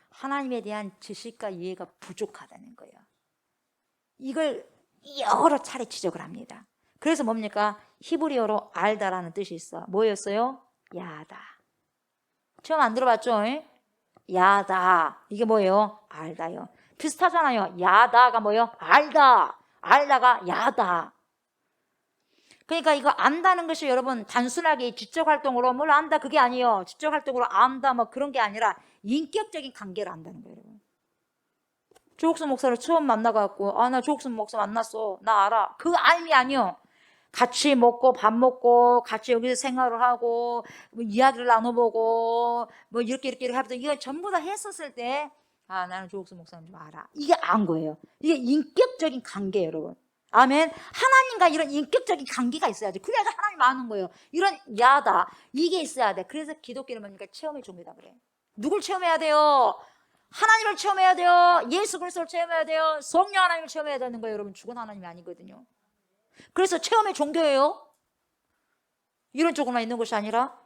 하나님에 대한 지식과 이해가 부족하다는 거예요. 이걸 여러 차례 지적을 합니다. 그래서 뭡니까? 히브리어로 알다라는 뜻이 있어. 뭐였어요? 야다. 처음 안 들어봤죠? 야다. 이게 뭐예요? 알다요. 비슷하잖아요. 야다가 뭐예요? 알다. 알다가 야다. 그러니까 이거 안다는 것이 여러분 단순하게 지적 활동으로 뭘 안다 그게 아니에요. 지적 활동으로 안다 뭐 그런 게 아니라 인격적인 관계를 안다는 거예요, 여러분. 조옥순 목사를 처음 만나갖고 나 조옥순 목사 만났어. 나 알아. 그 알미 아니요. 같이 먹고 밥 먹고 같이 여기서 생활을 하고 뭐 이야기를 나눠보고 뭐 이렇게 하면서 이거 전부 다 했었을 때 나는 조옥순 목사님 좀 알아. 이게 안 거예요. 이게 인격적인 관계예요, 여러분. 아멘. 하나님과 이런 인격적인 관계가 있어야 돼. 그래야 하나님 아는 거예요. 이런 야다 이게 있어야 돼. 그래서 기독교는 뭡니까? 체험의 종교다 그래. 누굴 체험해야 돼요? 하나님을 체험해야 돼요. 예수 그리스도를 체험해야 돼요. 성령 하나님을 체험해야 되는 거예요, 여러분. 죽은 하나님이 아니거든요. 그래서 체험의 종교예요. 이런 쪽으로만 있는 것이 아니라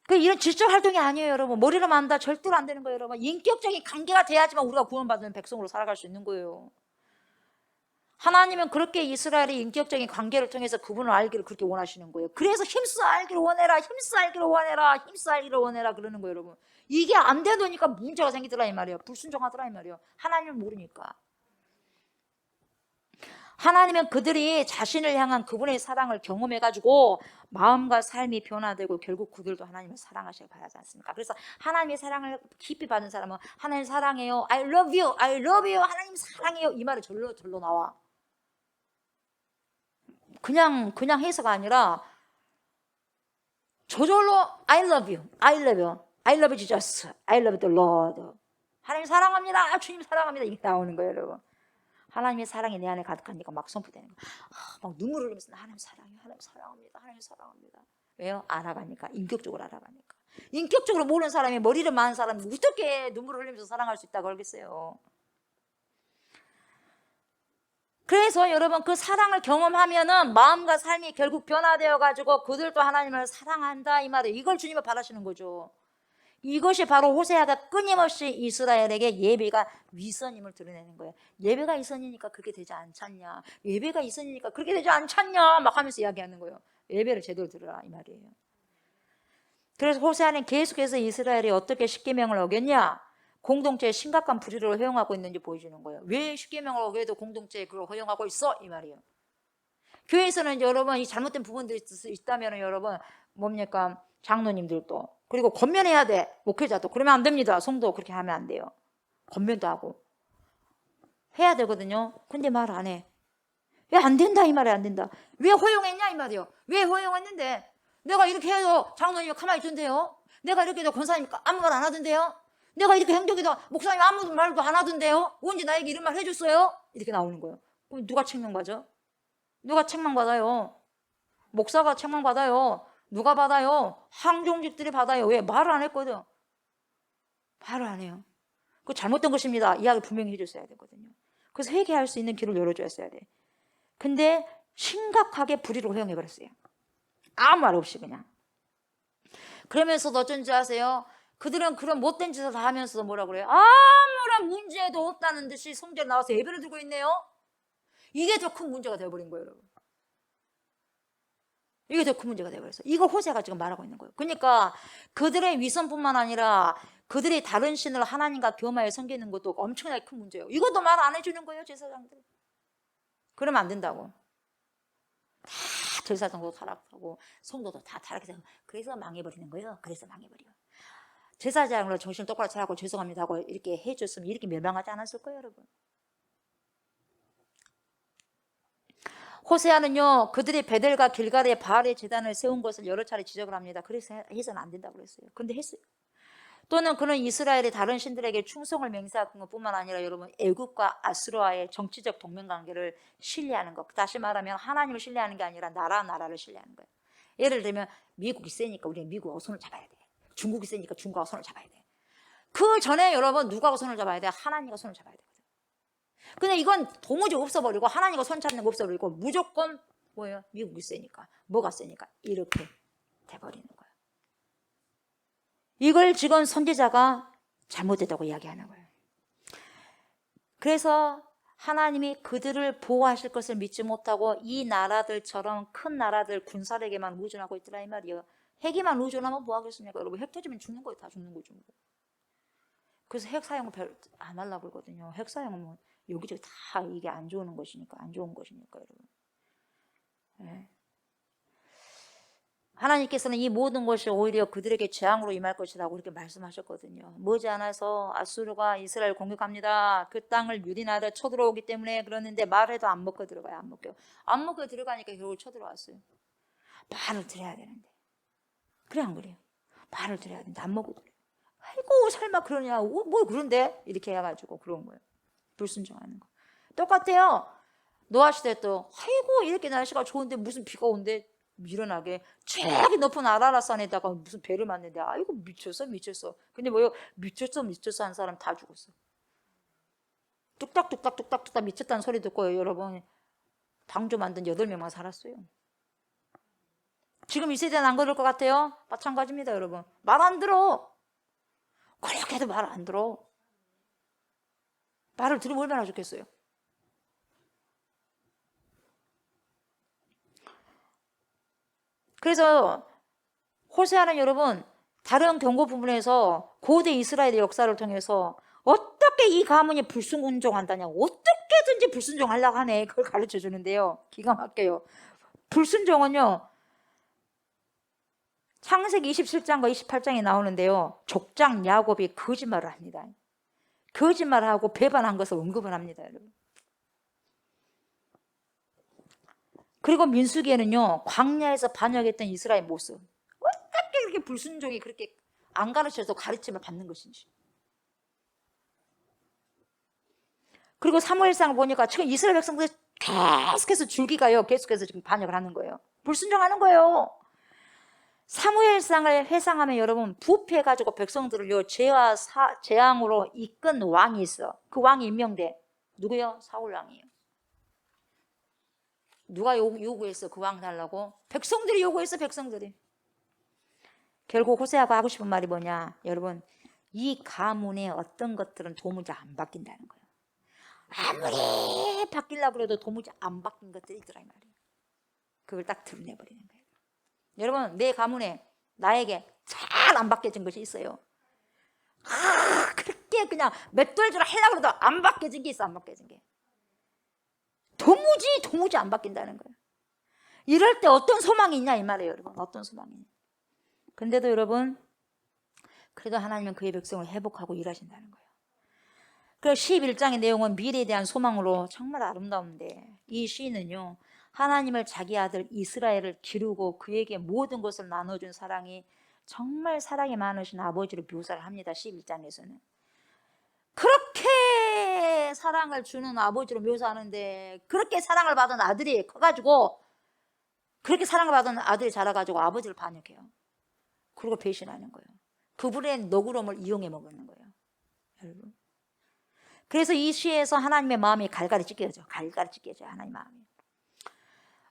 이런 지적 활동이 아니에요, 여러분. 머리로만 한다 절대로 안 되는 거예요, 여러분. 인격적인 관계가 돼야지만 우리가 구원받는 백성으로 살아갈 수 있는 거예요. 하나님은 그렇게 이스라엘의 인격적인 관계를 통해서 그분을 알기를 그렇게 원하시는 거예요. 그래서 힘써 알기를 원해라, 힘써 알기를 원해라, 힘써 알기를 원해라 그러는 거예요, 여러분. 이게 안 되니까 문제가 생기더라 이 말이에요. 불순종하더라 이 말이에요. 하나님을 모르니까. 하나님은 그들이 자신을 향한 그분의 사랑을 경험해가지고 마음과 삶이 변화되고 결국 그들도 하나님을 사랑하시길 바라지 않습니까? 그래서 하나님의 사랑을 깊이 받은 사람은 하나님 사랑해요. I love you. I love you. 하나님 사랑해요. 이 말이 절로 나와. 그냥 해서가 아니라 저절로 I love you. I love you. I love Jesus. I love the Lord. 하나님 사랑합니다. 주님 사랑합니다. 이게 나오는 거예요, 여러분. 하나님의 사랑이 내 안에 가득하니까 막 선포되는 거예요. 막 눈물을 흘리면서 하나님 사랑해요. 하나님 사랑합니다. 하나님 사랑합니다. 왜요? 알아가니까. 인격적으로 알아가니까. 인격적으로 모르는 사람이 머리를 많은 사람이 어떻게 눈물을 흘리면서 사랑할 수 있다고 그러겠어요. 그래서 여러분 그 사랑을 경험하면은 마음과 삶이 결국 변화되어 가지고 그들도 하나님을 사랑한다 이 말이에요. 이걸 주님을 바라시는 거죠. 이것이 바로 호세아가 끊임없이 이스라엘에게 예배가 위선임을 드러내는 거예요. 예배가 위선이니까 그렇게 되지 않잖냐. 예배가 위선이니까 그렇게 되지 않잖냐. 막 하면서 이야기하는 거예요. 예배를 제대로 들으라 이 말이에요. 그래서 호세아는 계속해서 이스라엘이 어떻게 십계명을 어겼냐. 공동체의 심각한 불의를 허용하고 있는지 보여주는 거예요. 왜 십계명을 어겨도 공동체에 그걸 허용하고 있어? 이 말이에요. 교회에서는 여러분 이 잘못된 부분들이 있다면 여러분 뭡니까? 장로님들도 그리고 권면해야 돼. 목회자도 그러면 안 됩니다. 성도 그렇게 하면 안 돼요. 권면도 하고 해야 되거든요. 근데 말 안 해. 왜 안 된다 이 말이 안 된다. 왜 허용했냐 이 말이에요. 왜 허용했는데 내가 이렇게 해도 장로님이 가만히 있던데요. 내가 이렇게 해도 권사님이 아무 말 안 하던데요. 내가 이렇게 행동해도 목사님 아무 말도 안 하던데요. 언제 나에게 이런 말 해줬어요? 이렇게 나오는 거예요. 그럼 누가 책망받아? 누가 책망받아요? 목사가 책망받아요. 누가 받아요? 항종직들이 받아요. 왜? 말을 안 했거든. 말을 안 해요. 그거 잘못된 것입니다. 이야기 분명히 해줬어야 되거든요. 그래서 회개할 수 있는 길을 열어줘야 돼. 근데 심각하게 불의를 허용해버렸어요. 아무 말 없이 그냥. 그러면서도 어쩐지 아세요? 그들은 그런 못된 짓을 다 하면서도 뭐라 그래요? 아무런 문제도 없다는 듯이 성전에 나와서 예배를 드리고 있네요. 이게 더 큰 문제가 되어버린 거예요, 여러분. 이게 더 큰 문제가 되어버렸어요. 이거 호세가 지금 말하고 있는 거예요. 그러니까 그들의 위선뿐만 아니라 그들이 다른 신을 하나님과 교마에 섬기는 것도 엄청나게 큰 문제예요. 이것도 말 안 해주는 거예요, 제사장들. 그러면 안 된다고. 다 제사장도 타락하고 성도도 다 타락해서 그래서 망해버리는 거예요. 그래서 망해버려. 제사장으로 정신을 똑바로 차리고 죄송합니다 하고 이렇게 해줬으면 이렇게 멸망하지 않았을 거예요, 여러분. 호세아는요, 그들이 베델과 길갈에 바알의 제단을 세운 것을 여러 차례 지적을 합니다. 그래서 해서는 안 된다고 그랬어요. 근데 했어요. 또는 그는 이스라엘의 다른 신들에게 충성을 맹세한 것뿐만 아니라 여러분 애굽과 아수르와의 정치적 동맹관계를 신뢰하는 것. 다시 말하면 하나님을 신뢰하는 게 아니라 나라를 신뢰하는 거예요. 예를 들면 미국이 세니까 우리는 미국하고 손을 잡아야 돼. 중국이 세니까 중국하고 손을 잡아야 돼. 그 전에 여러분 누구하고 손을 잡아야 돼? 하나님과 손을 잡아야 되거든. 근데 이건 도무지 없어버리고 하나님과 손 잡는 거 없어버리고 무조건 뭐예요? 미국이 세니까. 뭐가 세니까 이렇게 돼버리는 거예요. 이걸 지금 선지자가 잘못됐다고 이야기하는 거예요. 그래서 하나님이 그들을 보호하실 것을 믿지 못하고 이 나라들처럼 큰 나라들 군사력에만 의존하고 있더라 이 말이에요. 핵에만 의존하면 뭐 하겠습니까? 여러분 핵 터지면 죽는 거예요. 다 죽는 거죠. 그래서 핵 사용을 별 안 하려고 그러거든요. 핵 사용은 뭐 여기저기 다 이게 안 좋은 것이니까 여러분. 네. 하나님께서는 이 모든 것이 오히려 그들에게 재앙으로 임할 것이라고 그렇게 말씀하셨거든요. 머지않아서 아수르가 이스라엘 공격합니다. 그 땅을 유리나라 쳐들어오기 때문에 그러는데 말해도 안 먹고 들어가요. 안 먹고 들어가니까 결국 쳐들어왔어요. 말을 드려야 되는데. 그래 안 그래요? 말을 드려야 되는데 안 먹고 들어요. 아이고 설마 그러냐. 뭐 그런데? 이렇게 해가지고 그런 거예요. 불순종하는 거. 똑같아요. 노아 시대 또 아이고 이렇게 날씨가 좋은데 무슨 비가 온대. 밀어나게 저기 높은 아라라산에다가 무슨 배를 맞는데 아이고 미쳤어. 근데 뭐요? 미쳤어 한 사람 다 죽었어. 뚝딱뚝딱 미쳤다는 소리 듣고 여러분 방주 만든 8명만 살았어요. 지금 이 세대는 안 그럴 것 같아요? 마찬가지입니다 여러분. 말 안 들어. 그렇게 해도 말 안 들어. 말을 들으면 얼마나 좋겠어요. 그래서 호세아는 여러분 다른 경고 부분에서 고대 이스라엘의 역사를 통해서 어떻게 이 가문이 불순종한다냐 어떻게든지 불순종하려고 하네 그걸 가르쳐 주는데요. 기가 막혀요. 불순종은요 창세기 27장과 28장에 나오는데요. 족장 야곱이 거짓말을 합니다. 거짓말하고 배반한 것을 언급을 합니다. 여러분. 그리고 민수기에는요 광야에서 반역했던 이스라엘 모습 어떻게 그렇게 불순종이 그렇게 안 가르쳐서 가르침을 받는 것인지 그리고 사무엘상을 보니까 지금 이스라엘 백성들이 계속해서 줄기가요. 계속해서 지금 반역을 하는 거예요. 불순종하는 거예요. 사무엘상을 회상하면 여러분 부패해가지고 백성들을요 죄와 재앙으로 이끈 왕이 있어. 그 왕이 임명돼. 누구요? 사울 왕이에요. 누가 요구했어? 그 왕 달라고? 백성들이 요구했어. 백성들이. 결국 호세아가 하고 싶은 말이 뭐냐? 여러분 이 가문의 어떤 것들은 도무지 안 바뀐다는 거예요. 아무리 바뀌려고 해도 도무지 안 바뀐 것들이 있더라 이 말이에요. 그걸 딱 드러내버리는 거예요. 여러분 내 가문에 나에게 잘 안 바뀌어진 것이 있어요. 그렇게 그냥 맷돌질을 하려고 해도 안 바뀌어진 게 있어. 안 바뀌어진 게 도무지 안 바뀐다는 거예요. 이럴 때 어떤 소망이 있냐 이 말이에요. 여러분 어떤 소망이 있냐. 근데도 여러분 그래도 하나님은 그의 백성을 회복하고 일하신다는 거예요. 그래서 11장의 내용은 미래에 대한 소망으로 정말 아름다운데 이 시인은요 하나님을 자기 아들 이스라엘을 기르고 그에게 모든 것을 나눠준 사랑이 정말 사랑이 많으신 아버지로 묘사를 합니다. 11장에서는 그렇게 사랑을 주는 아버지로 묘사하는데 그렇게 사랑을 받은 아들이 커가지고 그렇게 사랑을 받은 아들이 자라가지고 아버지를 반역해요. 그리고 배신하는 거예요. 그분의 너그러움을 이용해 먹는 거예요. 여러분 그래서 이 시에서 하나님의 마음이 갈갈이 찢겨져. 갈갈이 찢겨져요. 하나님의 마음이.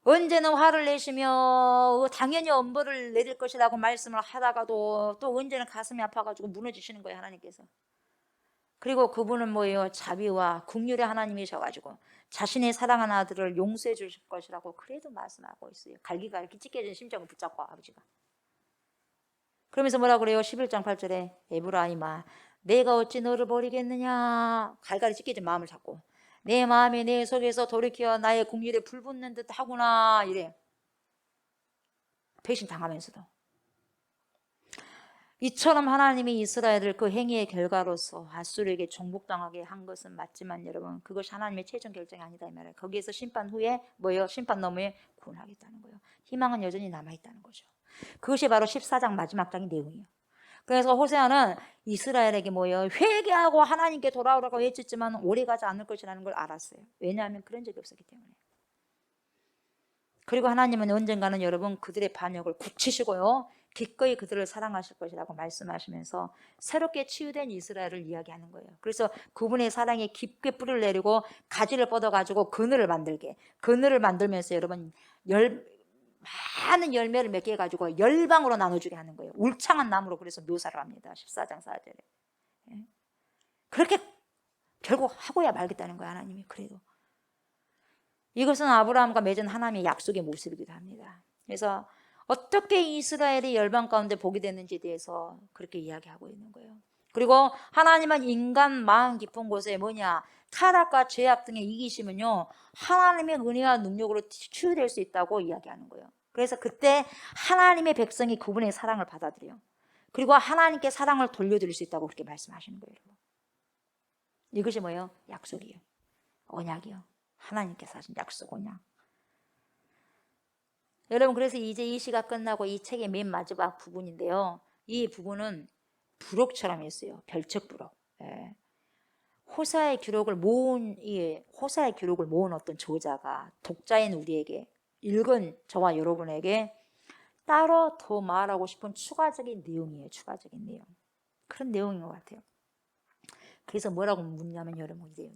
언제는 화를 내시며 당연히 엄벌을 내릴 것이라고 말씀을 하다가도 또 언제는 가슴이 아파가지고 무너지시는 거예요. 하나님께서. 그리고 그분은 뭐예요? 자비와 긍휼의 하나님이셔가지고 자신의 사랑하는 아들을 용서해 주실 것이라고 그래도 말씀하고 있어요. 갈기가 이렇게 찢겨진 심정을 붙잡고 아버지가. 그러면서 뭐라 그래요? 11장 8절에 에브라임아 내가 어찌 너를 버리겠느냐. 갈갈이 찢겨진 마음을 잡고 내 마음이 내 속에서 돌이켜 나의 긍휼에 불붙는 듯 하구나 이래. 배신 당하면서도 이처럼 하나님이 이스라엘을 그 행위의 결과로서 아수르에게 정복당하게 한 것은 맞지만 여러분 그것이 하나님의 최종 결정이 아니다 이 말이에요. 거기에서 심판 후에 뭐예요? 심판 너머에 구원하겠다는 거예요. 희망은 여전히 남아있다는 거죠. 그것이 바로 14장 마지막 장의 내용이에요. 그래서 호세아는 이스라엘에게 뭐예요? 회개하고 하나님께 돌아오라고 외쳤지만 오래가지 않을 것이라는 걸 알았어요. 왜냐하면 그런 적이 없었기 때문에. 그리고 하나님은 언젠가는 여러분 그들의 반역을 굳히시고요 기꺼이 그들을 사랑하실 것이라고 말씀하시면서 새롭게 치유된 이스라엘을 이야기하는 거예요. 그래서 그분의 사랑에 깊게 뿌리를 내리고 가지를 뻗어가지고 그늘을 만들게, 그늘을 만들면서 여러분 많은 열매를 맺게 해가지고 열방으로 나눠주게 하는 거예요. 울창한 나무로 그래서 묘사를 합니다. 14장 4절에. 그렇게 결국 하고야 말겠다는 거예요. 하나님이. 그래도 이것은 아브라함과 맺은 하나님의 약속의 모습이기도 합니다. 그래서 어떻게 이스라엘이 열방 가운데 복이 됐는지에 대해서 그렇게 이야기하고 있는 거예요. 그리고 하나님은 인간 마음 깊은 곳에 뭐냐 타락과 죄악 등의 이기심은요 하나님의 은혜와 능력으로 치유될 수 있다고 이야기하는 거예요. 그래서 그때 하나님의 백성이 그분의 사랑을 받아들여요. 그리고 하나님께 사랑을 돌려드릴 수 있다고 그렇게 말씀하시는 거예요. 이것이 뭐예요? 약속이에요. 언약이요. 하나님께서 하신 약속 언약. 여러분 그래서 이제 이 시가 끝나고 이 책의 맨 마지막 부분인데요. 이 부분은 부록처럼 했어요. 별책부록. 예. 호사의 기록을 모은 어떤 저자가 독자인 우리에게 읽은 저와 여러분에게 따로 더 말하고 싶은 추가적인 내용이에요. 추가적인 내용. 그런 내용인 것 같아요. 그래서 뭐라고 묻냐면 여러분 이래요.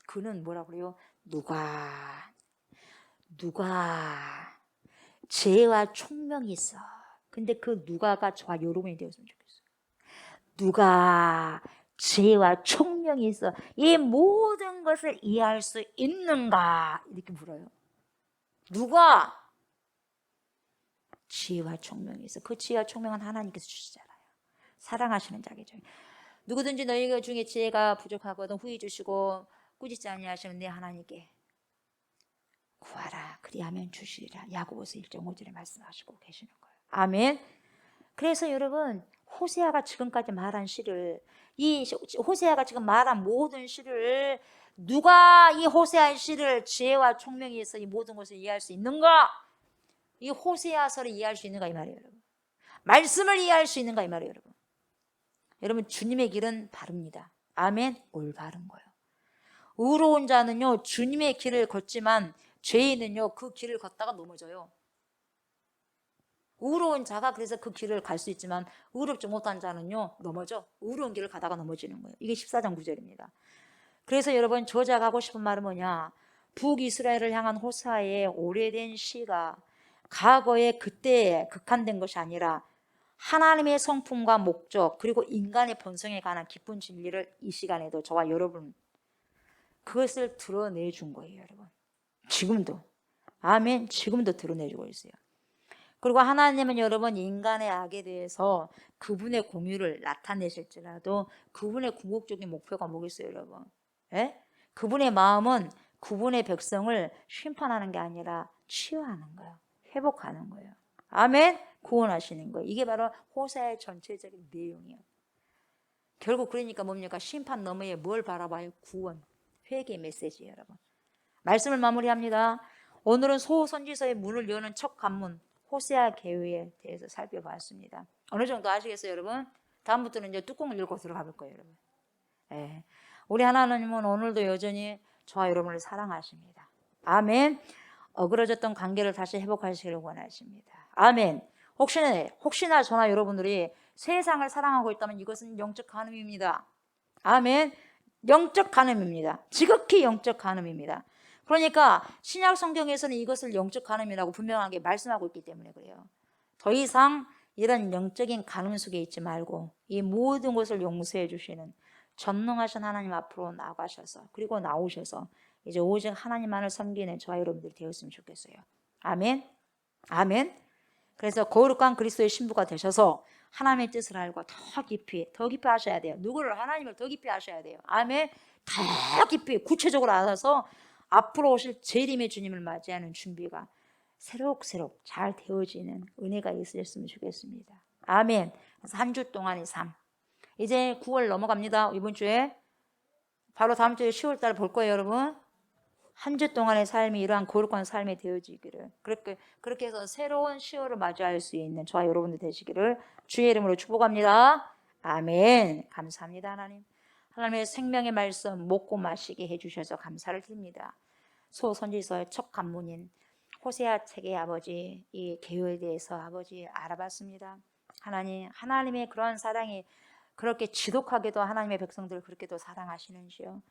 그는 뭐라고 그래요? 누가 지혜와 총명이 있어. 근데 그 누가가 저와 여러분이 되었으면 좋겠어요. 누가 지혜와 총명이 있어. 이 모든 것을 이해할 수 있는가? 이렇게 물어요. 누가 지혜와 총명이 있어. 그 지혜와 총명은 하나님께서 주시잖아요. 사랑하시는 자겠죠. 누구든지 너희 중에 지혜가 부족하거든 후히 주시고 꾸짖지 아니하시면 내 하나님께 구하라. 그리하면 주시리라. 야고보서 1장 5절에 말씀하시고 계시는 거예요. 아멘. 그래서 여러분 호세아가 지금까지 말한 시를 이 호세아가 지금 말한 모든 시를 누가 이 호세아의 시를 지혜와 총명이 있어 이 모든 것을 이해할 수 있는가? 이 호세아서를 이해할 수 있는가 이 말이에요. 여러분. 말씀을 이해할 수 있는가 이 말이에요. 여러분 주님의 길은 바릅니다. 아멘. 올바른 거예요. 의로운 자는요 주님의 길을 걷지만 죄인은요 그 길을 걷다가 넘어져요. 의로운 자가 그래서 그 길을 갈 수 있지만 의롭지 못한 자는요 넘어져. 의로운 길을 가다가 넘어지는 거예요. 이게 14장 9절입니다. 그래서 여러분 저자가 하고 싶은 말은 뭐냐, 북이스라엘을 향한 호사의 오래된 시가 과거에 그때에 극한된 것이 아니라 하나님의 성품과 목적 그리고 인간의 본성에 관한 기쁜 진리를 이 시간에도 저와 여러분 그것을 드러내준 거예요. 여러분 지금도 아멘, 지금도 드러내주고 있어요. 그리고 하나님은 여러분 인간의 악에 대해서 그분의 공의를 나타내실지라도 그분의 궁극적인 목표가 뭐겠어요 여러분? 예? 그분의 마음은 그분의 백성을 심판하는 게 아니라 치유하는 거예요. 회복하는 거예요. 아멘? 구원하시는 거예요. 이게 바로 호세아의 전체적인 내용이에요. 결국 그러니까 뭡니까? 심판 너머에 뭘 바라봐요? 구원, 회개 메시지예요 여러분. 말씀을 마무리합니다. 오늘은 소선지서의 문을 여는 첫 관문 호세아 계획에 대해서 살펴봤습니다. 어느 정도 아시겠어요 여러분? 다음부터는 이제 뚜껑을 열고 들어가 볼 거예요 여러분. 예. 우리 하나님은 오늘도 여전히 저와 여러분을 사랑하십니다. 아멘. 어그러졌던 관계를 다시 회복하시기를 원하십니다. 아멘. 혹시나 저나 여러분들이 세상을 사랑하고 있다면 이것은 영적 간음입니다. 아멘. 영적 간음입니다. 지극히 영적 간음입니다. 그러니까 신약 성경에서는 이것을 영적 간음이라고 분명하게 말씀하고 있기 때문에 그래요. 더 이상 이런 영적인 간음 속에 있지 말고 이 모든 것을 용서해 주시는 전능하신 하나님 앞으로 나가셔서 그리고 나오셔서 이제 오직 하나님만을 섬기는 저와 여러분들이 되었으면 좋겠어요. 아멘. 아멘. 그래서 거룩한 그리스도의 신부가 되셔서 하나님의 뜻을 알고 더 깊이 하셔야 돼요. 누구를? 하나님을 더 깊이 하셔야 돼요. 아멘. 더 깊이 구체적으로 알아서 앞으로 오실 재림의 주님을 맞이하는 준비가 새록새록 잘 되어지는 은혜가 있으셨으면 좋겠습니다. 아멘. 그래서 한 주 동안의 삶. 이제 9월 넘어갑니다. 이번 주에 바로 다음 주에 10월 달 볼 거예요 여러분. 한 주 동안의 삶이 이러한 거룩한 삶이 되어지기를 그렇게 해서 새로운 10월을 맞이할 수 있는 저와 여러분들 되시기를 주의 이름으로 축복합니다. 아멘. 감사합니다 하나님. 하나님의 생명의 말씀 먹고 마시게 해주셔서 감사를 드립니다. 소선지서의 첫 관문인 호세아 책의 아버지 이 계율에 대해서 아버지 알아봤습니다. 하나님의 그런 사랑이 그렇게 지독하게도 하나님의 백성들을 그렇게도 사랑하시는지요.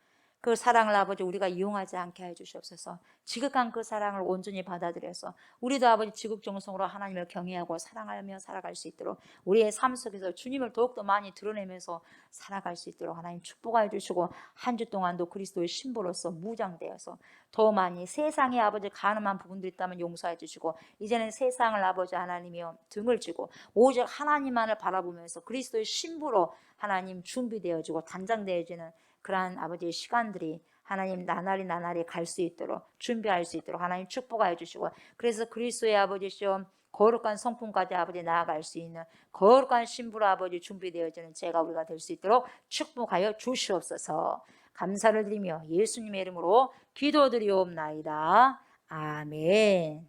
그 사랑을 아버지 우리가 이용하지 않게 해주시옵소서. 지극한 그 사랑을 온전히 받아들여서 우리도 아버지 지극정성으로 하나님을 경외하고 사랑하며 살아갈 수 있도록 우리의 삶 속에서 주님을 더욱더 많이 드러내면서 살아갈 수 있도록 하나님 축복하여 주시고 한 주 동안도 그리스도의 신부로서 무장되어서 더 많이 세상에 아버지 가늠한 부분들이 있다면 용서해 주시고 이제는 세상을 아버지 하나님이여 등을 쥐고 오직 하나님만을 바라보면서 그리스도의 신부로 하나님 준비되어지고 단장되어지는 그러한 아버지의 시간들이 하나님 나날이 갈 수 있도록 준비할 수 있도록 하나님 축복하여 주시고 그래서 그리스도의 아버지시여 거룩한 성품까지 아버지 나아갈 수 있는 거룩한 신부로 아버지 준비되어지는 제가 우리가 될 수 있도록 축복하여 주시옵소서. 감사를 드리며 예수님의 이름으로 기도드리옵나이다. 아멘.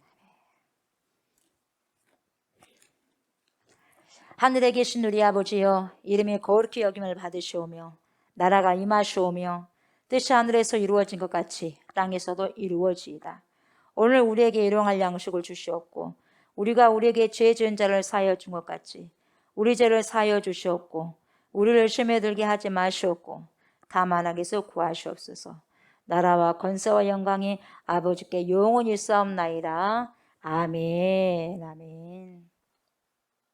하늘에 계신 우리 아버지여 이름이 거룩히 여김을 받으시오며 나라가 임하시오며 뜻이 하늘에서 이루어진 것 같이 땅에서도 이루어지이다. 오늘 우리에게 일용할 양식을 주시옵고 우리가 우리에게 죄 지은 자를 사하여 준 것 같이 우리 죄를 사하여 주시옵고 우리를 시험에 들게 하지 마시옵고 다만 악에서 구하시옵소서. 나라와 권세와 영광이 아버지께 영원히 있사옵나이다. 아멘. 아멘.